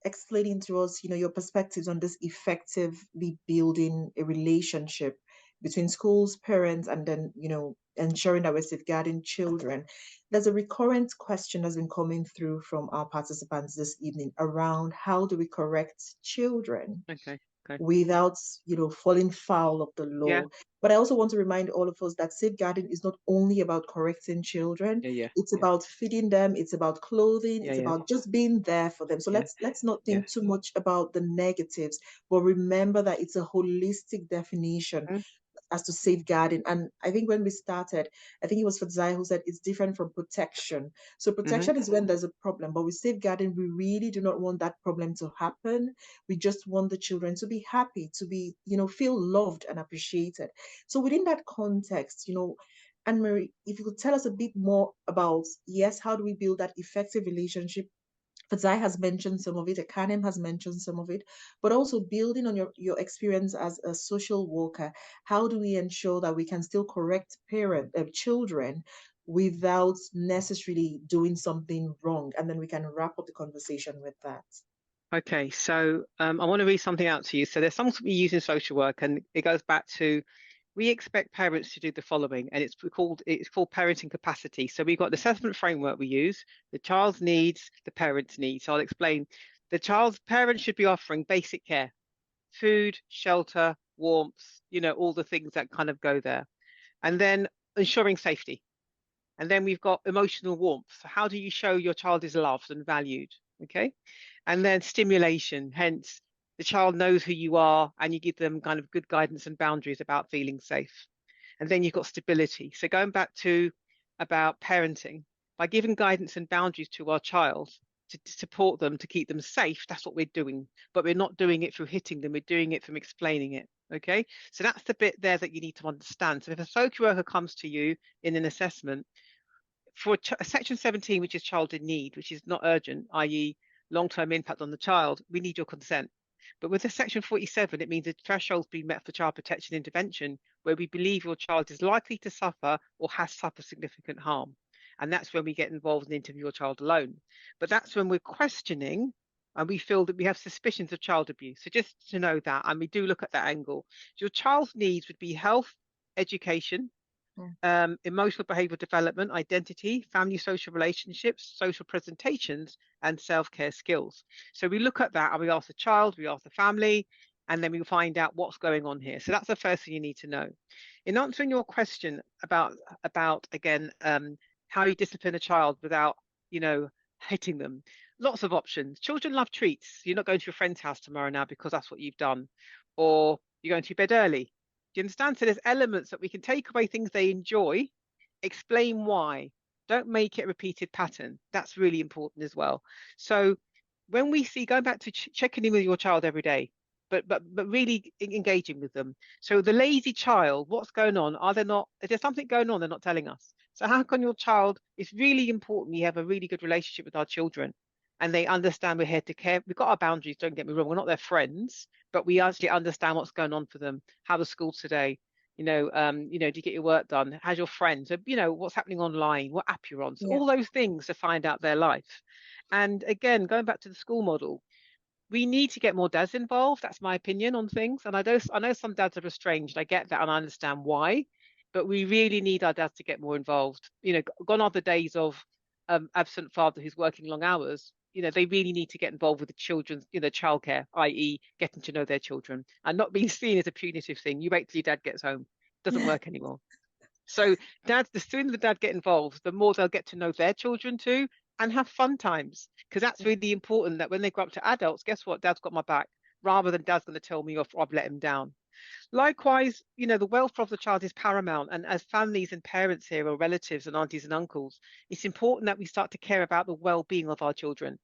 explaining to us, you know, your perspectives on this effectively building a relationship between schools, parents, and then, you know, ensuring that we're safeguarding children, there's a recurrent question that's been coming through from our participants this evening around how do we correct children without, you know, falling foul of the law. Yeah. But I also want to remind all of us that safeguarding is not only about correcting children. It's about feeding them. It's about clothing. It's about just being there for them. So let's not think too much about the negatives, but remember that it's a holistic definition as to safeguarding. And I think when we started, I think it was Fadzai who said it's different from protection. So protection is when there's a problem, but with safeguarding, we really do not want that problem to happen. We just want the children to be happy, to be, you know, feel loved and appreciated. So within that context, you know, Anne-Marie, if you could tell us a bit more about, yes, how do we build that effective relationship? Fadzai has mentioned some of it, Ekanem has mentioned some of it, but also building on your experience as a social worker, how do we ensure that we can still correct children without necessarily doing something wrong? And then we can wrap up the conversation with that. Okay, so I want to read something out to you. So there's something we use in social work, and it goes back to we expect parents to do the following, and it's called parenting capacity. So we've got an assessment framework we use, the child's needs, the parent's needs. So I'll explain. The child's parent should be offering basic care, food, shelter, warmth, all the things that kind of go there. And then ensuring safety. And then we've got emotional warmth. So how do you show your child is loved and valued? Okay. And then stimulation, hence the child knows who you are and you give them kind of good guidance and boundaries about feeling safe. And then you've got stability. So going back to about parenting, by giving guidance and boundaries to our child to support them, to keep them safe, that's what we're doing. But we're not doing it through hitting them. We're doing it from explaining it. Okay. So that's the bit there that you need to understand. So if a social worker comes to you in an assessment, for section 17, which is child in need, which is not urgent, i.e. long-term impact on the child, we need your consent. But with the section 47, it means the threshold's been met for child protection intervention, where we believe your child is likely to suffer or has suffered significant harm. And that's when we get involved and interview your child alone. But that's when we're questioning and we feel that we have suspicions of child abuse. So just to know that, and we do look at that angle. Your child's needs would be health, education, emotional behavioral development, identity, family social relationships, social presentations, and self-care skills. So we look at that and we ask the child, we ask the family, and then we find out what's going on here. So that's the first thing you need to know. In answering your question about again, how you discipline a child without, hitting them, lots of options. Children love treats. You're not going to your friend's house tomorrow now because that's what you've done, or you're going to bed early. Do you understand? So there's elements that we can take away things they enjoy, explain why. Don't make it a repeated pattern. That's really important as well. So when we see, going back to checking in with your child every day, but really engaging with them. So the lazy child, what's going on? Is there something going on they're not telling us? So how can your child, it's really important you have a really good relationship with our children and they understand we're here to care. We've got our boundaries, don't get me wrong, we're not their friends, but we actually understand what's going on for them. How was school today? Do you get your work done? How's your friends? So, what's happening online, what app you're on. So all those things to find out their life. And again, going back to the school model, we need to get more dads involved. That's my opinion on things. And I know some dads are estranged. I get that and I understand why, but we really need our dads to get more involved. Gone are the days of absent father who's working long hours. They really need to get involved with the children's, childcare, i.e. getting to know their children and not being seen as a punitive thing. You wait till your dad gets home. Doesn't work anymore. So dads, the sooner the dad get involved, the more they'll get to know their children too and have fun times. Because that's really important that when they grow up to adults, guess what? Dad's got my back, rather than dad's going to tell me off or I've let him down. Likewise, the welfare of the child is paramount. And as families and parents here, or relatives and aunties and uncles, it's important that we start to care about the well-being of our children.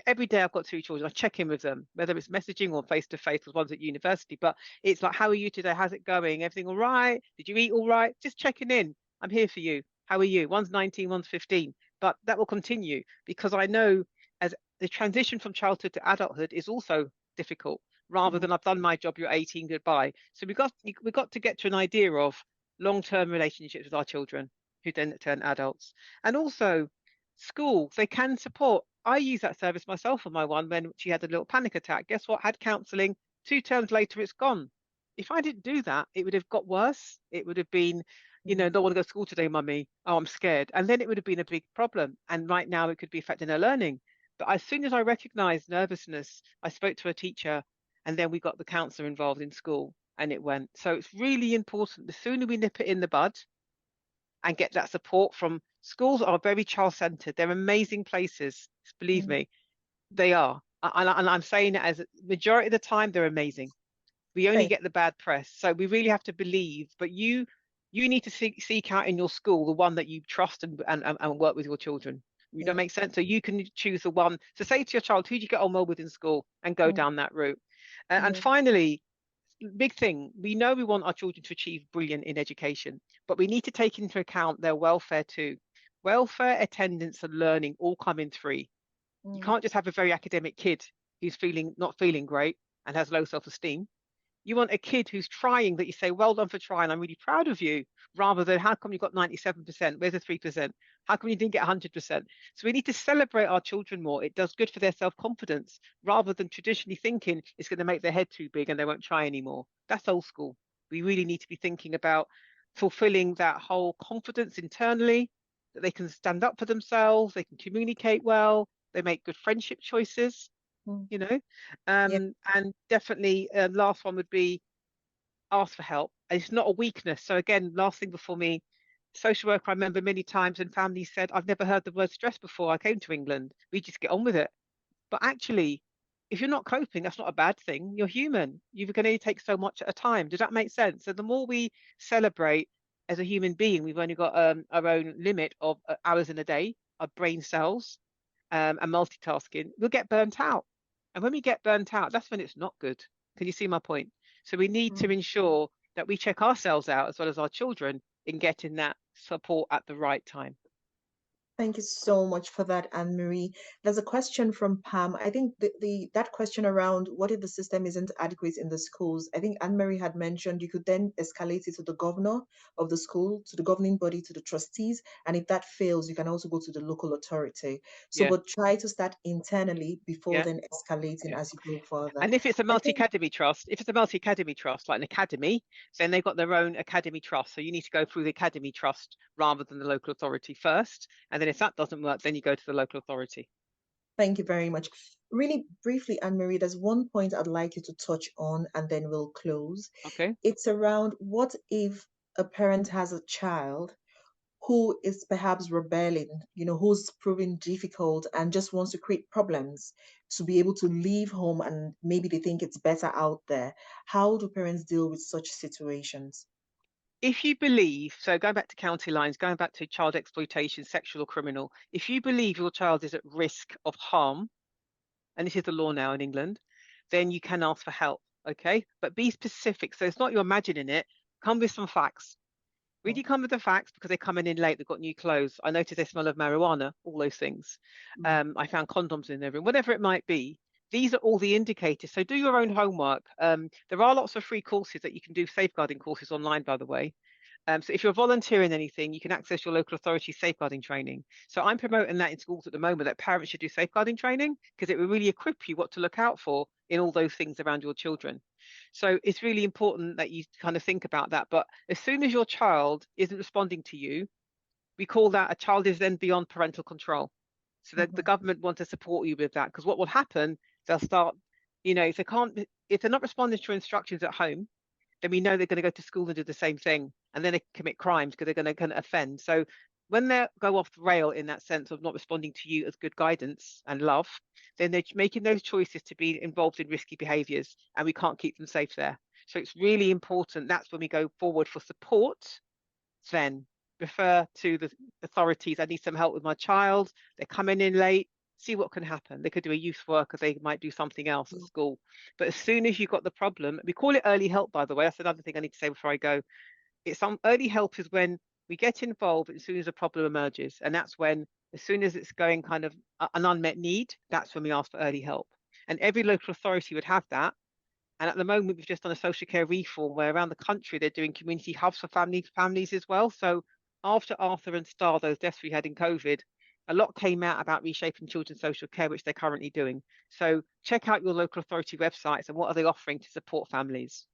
Every day I've got 2 children, I check in with them, whether it's messaging or face-to-face with ones at university, but it's like, how are you today? How's it going? Everything all right? Did you eat all right? Just checking in. I'm here for you. How are you? One's 19, one's 15, but that will continue because I know as the transition from childhood to adulthood is also difficult, rather than I've done my job, you're 18, goodbye. So we've got to get to an idea of long-term relationships with our children who then turn adults. And also schools, they can support. I use that service myself for my one when she had a little panic attack. Guess what? Had counselling. 2 terms later, it's gone. If I didn't do that, it would have got worse. It would have been, don't want to go to school today, mummy. Oh, I'm scared. And then it would have been a big problem. And right now it could be affecting her learning. But as soon as I recognized nervousness, I spoke to a teacher and then we got the counsellor involved in school and it went. So it's really important. The sooner we nip it in the bud and get that support from schools are very child-centered. They're amazing places. Believe me, they are. And I'm saying it as a majority of the time, they're amazing. We only get the bad press. So we really have to believe, but you need to seek out in your school the one that you trust and work with your children. You don't make sense. So you can choose the one. So say to your child, who do you get on well with in school and go down that route. And finally, big thing, we know we want our children to achieve brilliant in education, but we need to take into account their welfare too. Welfare, attendance and learning all come in 3. You can't just have a very academic kid who's not feeling great and has low self-esteem. You want a kid who's trying, that you say, well done for trying, I'm really proud of you, rather than how come you got 97%, where's the 3%? How come you didn't get 100%? So we need to celebrate our children more. It does good for their self-confidence, rather than traditionally thinking it's going to make their head too big and they won't try anymore. That's old school. We really need to be thinking about fulfilling that whole confidence internally, that they can stand up for themselves, they can communicate well, they make good friendship choices, you know. Yeah. And definitely, last one would be ask for help. And it's not a weakness. So again, last thing before me, social worker, I remember many times when families said, I've never heard the word stress before I came to England. We just get on with it. But actually, if you're not coping, that's not a bad thing. You're human. You can only take so much at a time. Does that make sense? So the more we celebrate as a human being, we've only got our own limit of hours in a day, our brain cells, and multitasking, we'll get burnt out. And when we get burnt out, that's when it's not good. Can you see my point? So we need to ensure that we check ourselves out as well as our children in getting that support at the right time. Thank you so much for that, Anne-Marie. There's a question from Pam. I think that question around what if the system isn't adequate in the schools, I think Anne-Marie had mentioned you could then escalate it to the governor of the school, to the governing body, to the trustees. And if that fails, you can also go to the local authority. So, Yeah. but try to start internally before Yeah. then escalating Yeah. as you go further. And if it's a I think multi-academy trust, if it's a multi-academy trust, like an academy, then they've got their own academy trust. So you need to go through the academy trust rather than the local authority first. And then if that doesn't work, then you go to the local authority. Thank you very much. Really briefly, Anne-Marie, there's one point I'd like you to touch on and then we'll close. Okay. It's around what if a parent has a child who is perhaps rebelling, who's proving difficult and just wants to create problems to be able to leave home and maybe they think it's better out there. How do parents deal with such situations? If you believe, so going back to county lines, going back to child exploitation, sexual or criminal, if you believe your child is at risk of harm, and this is the law now in England, then you can ask for help, okay? But be specific. So it's not you're imagining it. Come with some facts. Really come with the facts because they're coming in late. They've got new clothes. I noticed they smell of marijuana, all those things. I found condoms in their room, whatever it might be. These are all the indicators. So do your own homework. There are lots of free courses that you can do, safeguarding courses online, by the way. So if you're volunteering anything, you can access your local authority safeguarding training. So I'm promoting that in schools at the moment, that parents should do safeguarding training because it will really equip you what to look out for in all those things around your children. So it's really important that you kind of think about that. But as soon as your child isn't responding to you, we call that a child is then beyond parental control. So that the government want to support you with that, because what will happen, they'll start, if they're not responding to your instructions at home, then we know they're going to go to school and do the same thing, and then they commit crimes because they're going to offend. So when they go off the rail in that sense of not responding to you as good guidance and love, then they're making those choices to be involved in risky behaviours, and we can't keep them safe there. So it's really important. That's when we go forward for support. Then refer to the authorities. I need some help with my child. They're coming in late. See what can happen. They could do a youth work, or they might do something else at school. But as soon as you've got the problem, we call it early help, by the way. That's another thing I need to say before I go. Early help is when we get involved as soon as a problem emerges. And that's when, as soon as it's going kind of an unmet need, that's when we ask for early help. And every local authority would have that. And at the moment, we've just done a social care reform where around the country, they're doing community hubs for families as well. So after Arthur and Star, those deaths we had in COVID, a lot came out about reshaping children's social care, which they're currently doing. So check out your local authority websites and what are they offering to support families.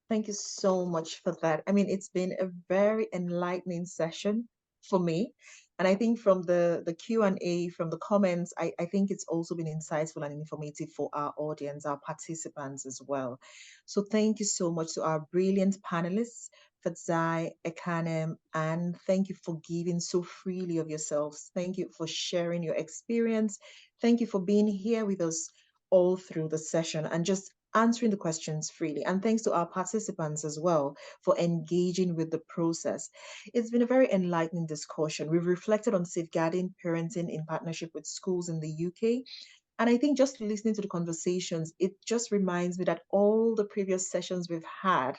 Thank you so much for that. I mean, it's been a very enlightening session for me. And I think from the Q&A, from the comments, I think it's also been insightful and informative for our audience, our participants as well. So thank you so much to our brilliant panelists, Fadzai, Ekanem, and thank you for giving so freely of yourselves. Thank you for sharing your experience. Thank you for being here with us all through the session and just answering the questions freely. And thanks to our participants as well for engaging with the process. It's been a very enlightening discussion. We've reflected on safeguarding parenting in partnership with schools in the UK. And I think just listening to the conversations, it just reminds me that all the previous sessions we've had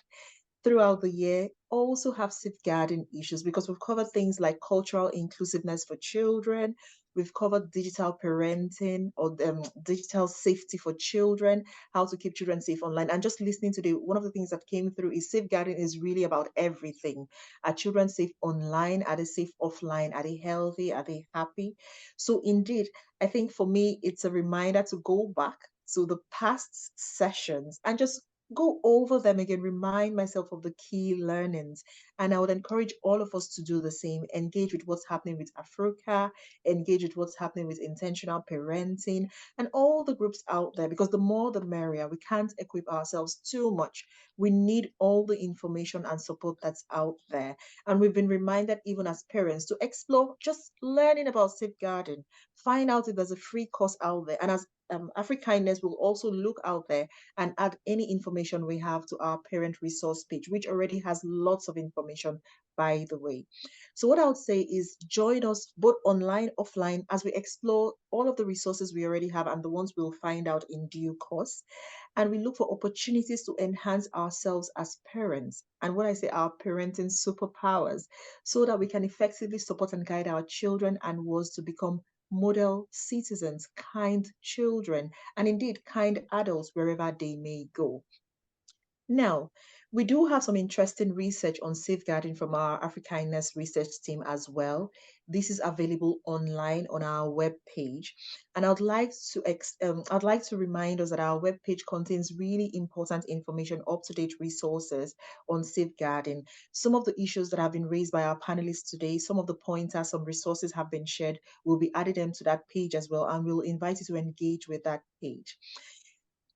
throughout the year also have safeguarding issues because we've covered things like cultural inclusiveness for children. We've covered digital parenting or digital safety for children, how to keep children safe online. And just listening to one of the things that came through is safeguarding is really about everything. Are children safe online? Are they safe offline? Are they healthy? Are they happy? So indeed, I think for me, it's a reminder to go back to the past sessions and just go over them again, remind myself of the key learnings. And I would encourage all of us to do the same. Engage with what's happening with Afruca, engage with what's happening with intentional parenting, and all the groups out there, because the more the merrier. We can't equip ourselves too much. We need all the information and support that's out there. And we've been reminded, even as parents, to explore just learning about safeguarding, find out if there's a free course out there. And as Afrikindness will also look out there and add any information we have to our parent resource page, which already has lots of information, by the way. So, what I would say is join us both online, offline, as we explore all of the resources we already have and the ones we'll find out in due course. And we look for opportunities to enhance ourselves as parents. And when I say our parenting superpowers, so that we can effectively support and guide our children and was to become model citizens, kind children, and indeed kind adults wherever they may go. Now, we do have some interesting research on safeguarding from our Afrikindness research team as well. This is available online on our web page, and I'd like to remind us that our web page contains really important information, up-to-date resources on safeguarding. Some of the issues that have been raised by our panelists today, some of the pointers, some resources have been shared. We'll be adding them to that page as well, and we'll invite you to engage with that page.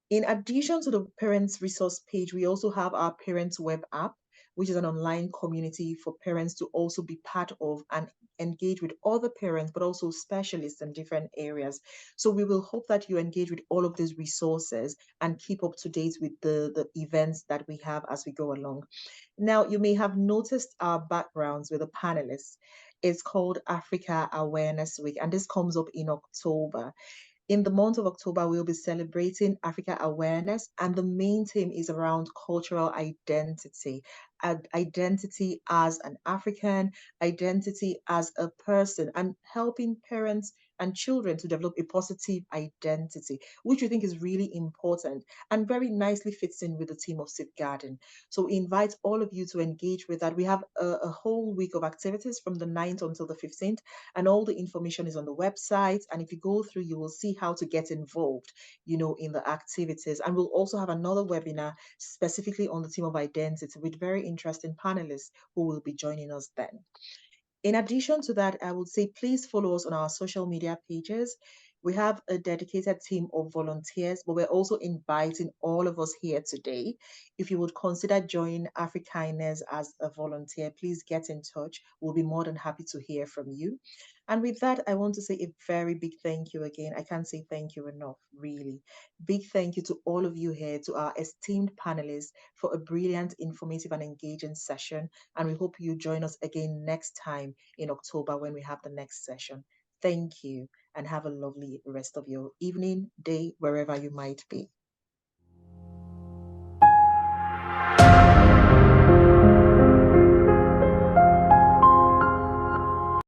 In addition to the parents resource page, we also have our parents web app, which is an online community for parents to also be part of and engage with other parents, but also specialists in different areas. So we will hope that you engage with all of these resources and keep up to date with the events that we have as we go along. Now, you may have noticed our backgrounds with the panelists. It's called Africa Awareness Week, and this comes up in October. In the month of October, we'll be celebrating Africa Awareness, and the main theme is around cultural identity, identity as an African, identity as a person, and helping parents and children to develop a positive identity, which we think is really important and very nicely fits in with the theme of safeguarding. So we invite all of you to engage with that. We have a whole week of activities from the 9th until the 15th, and all the information is on the website. And if you go through, you will see how to get involved, in the activities. And we'll also have another webinar specifically on the theme of identity with very interesting panelists who will be joining us then. In addition to that, I would say please follow us on our social media pages. We have a dedicated team of volunteers, but we're also inviting all of us here today. If you would consider joining Afrikindness as a volunteer, please get in touch. We'll be more than happy to hear from you. And with that, I want to say a very big thank you again. I can't say thank you enough, really. Big thank you to all of you here, to our esteemed panelists for a brilliant, informative, and engaging session. And we hope you join us again next time in October when we have the next session. Thank you, and have a lovely rest of your evening, day, wherever you might be.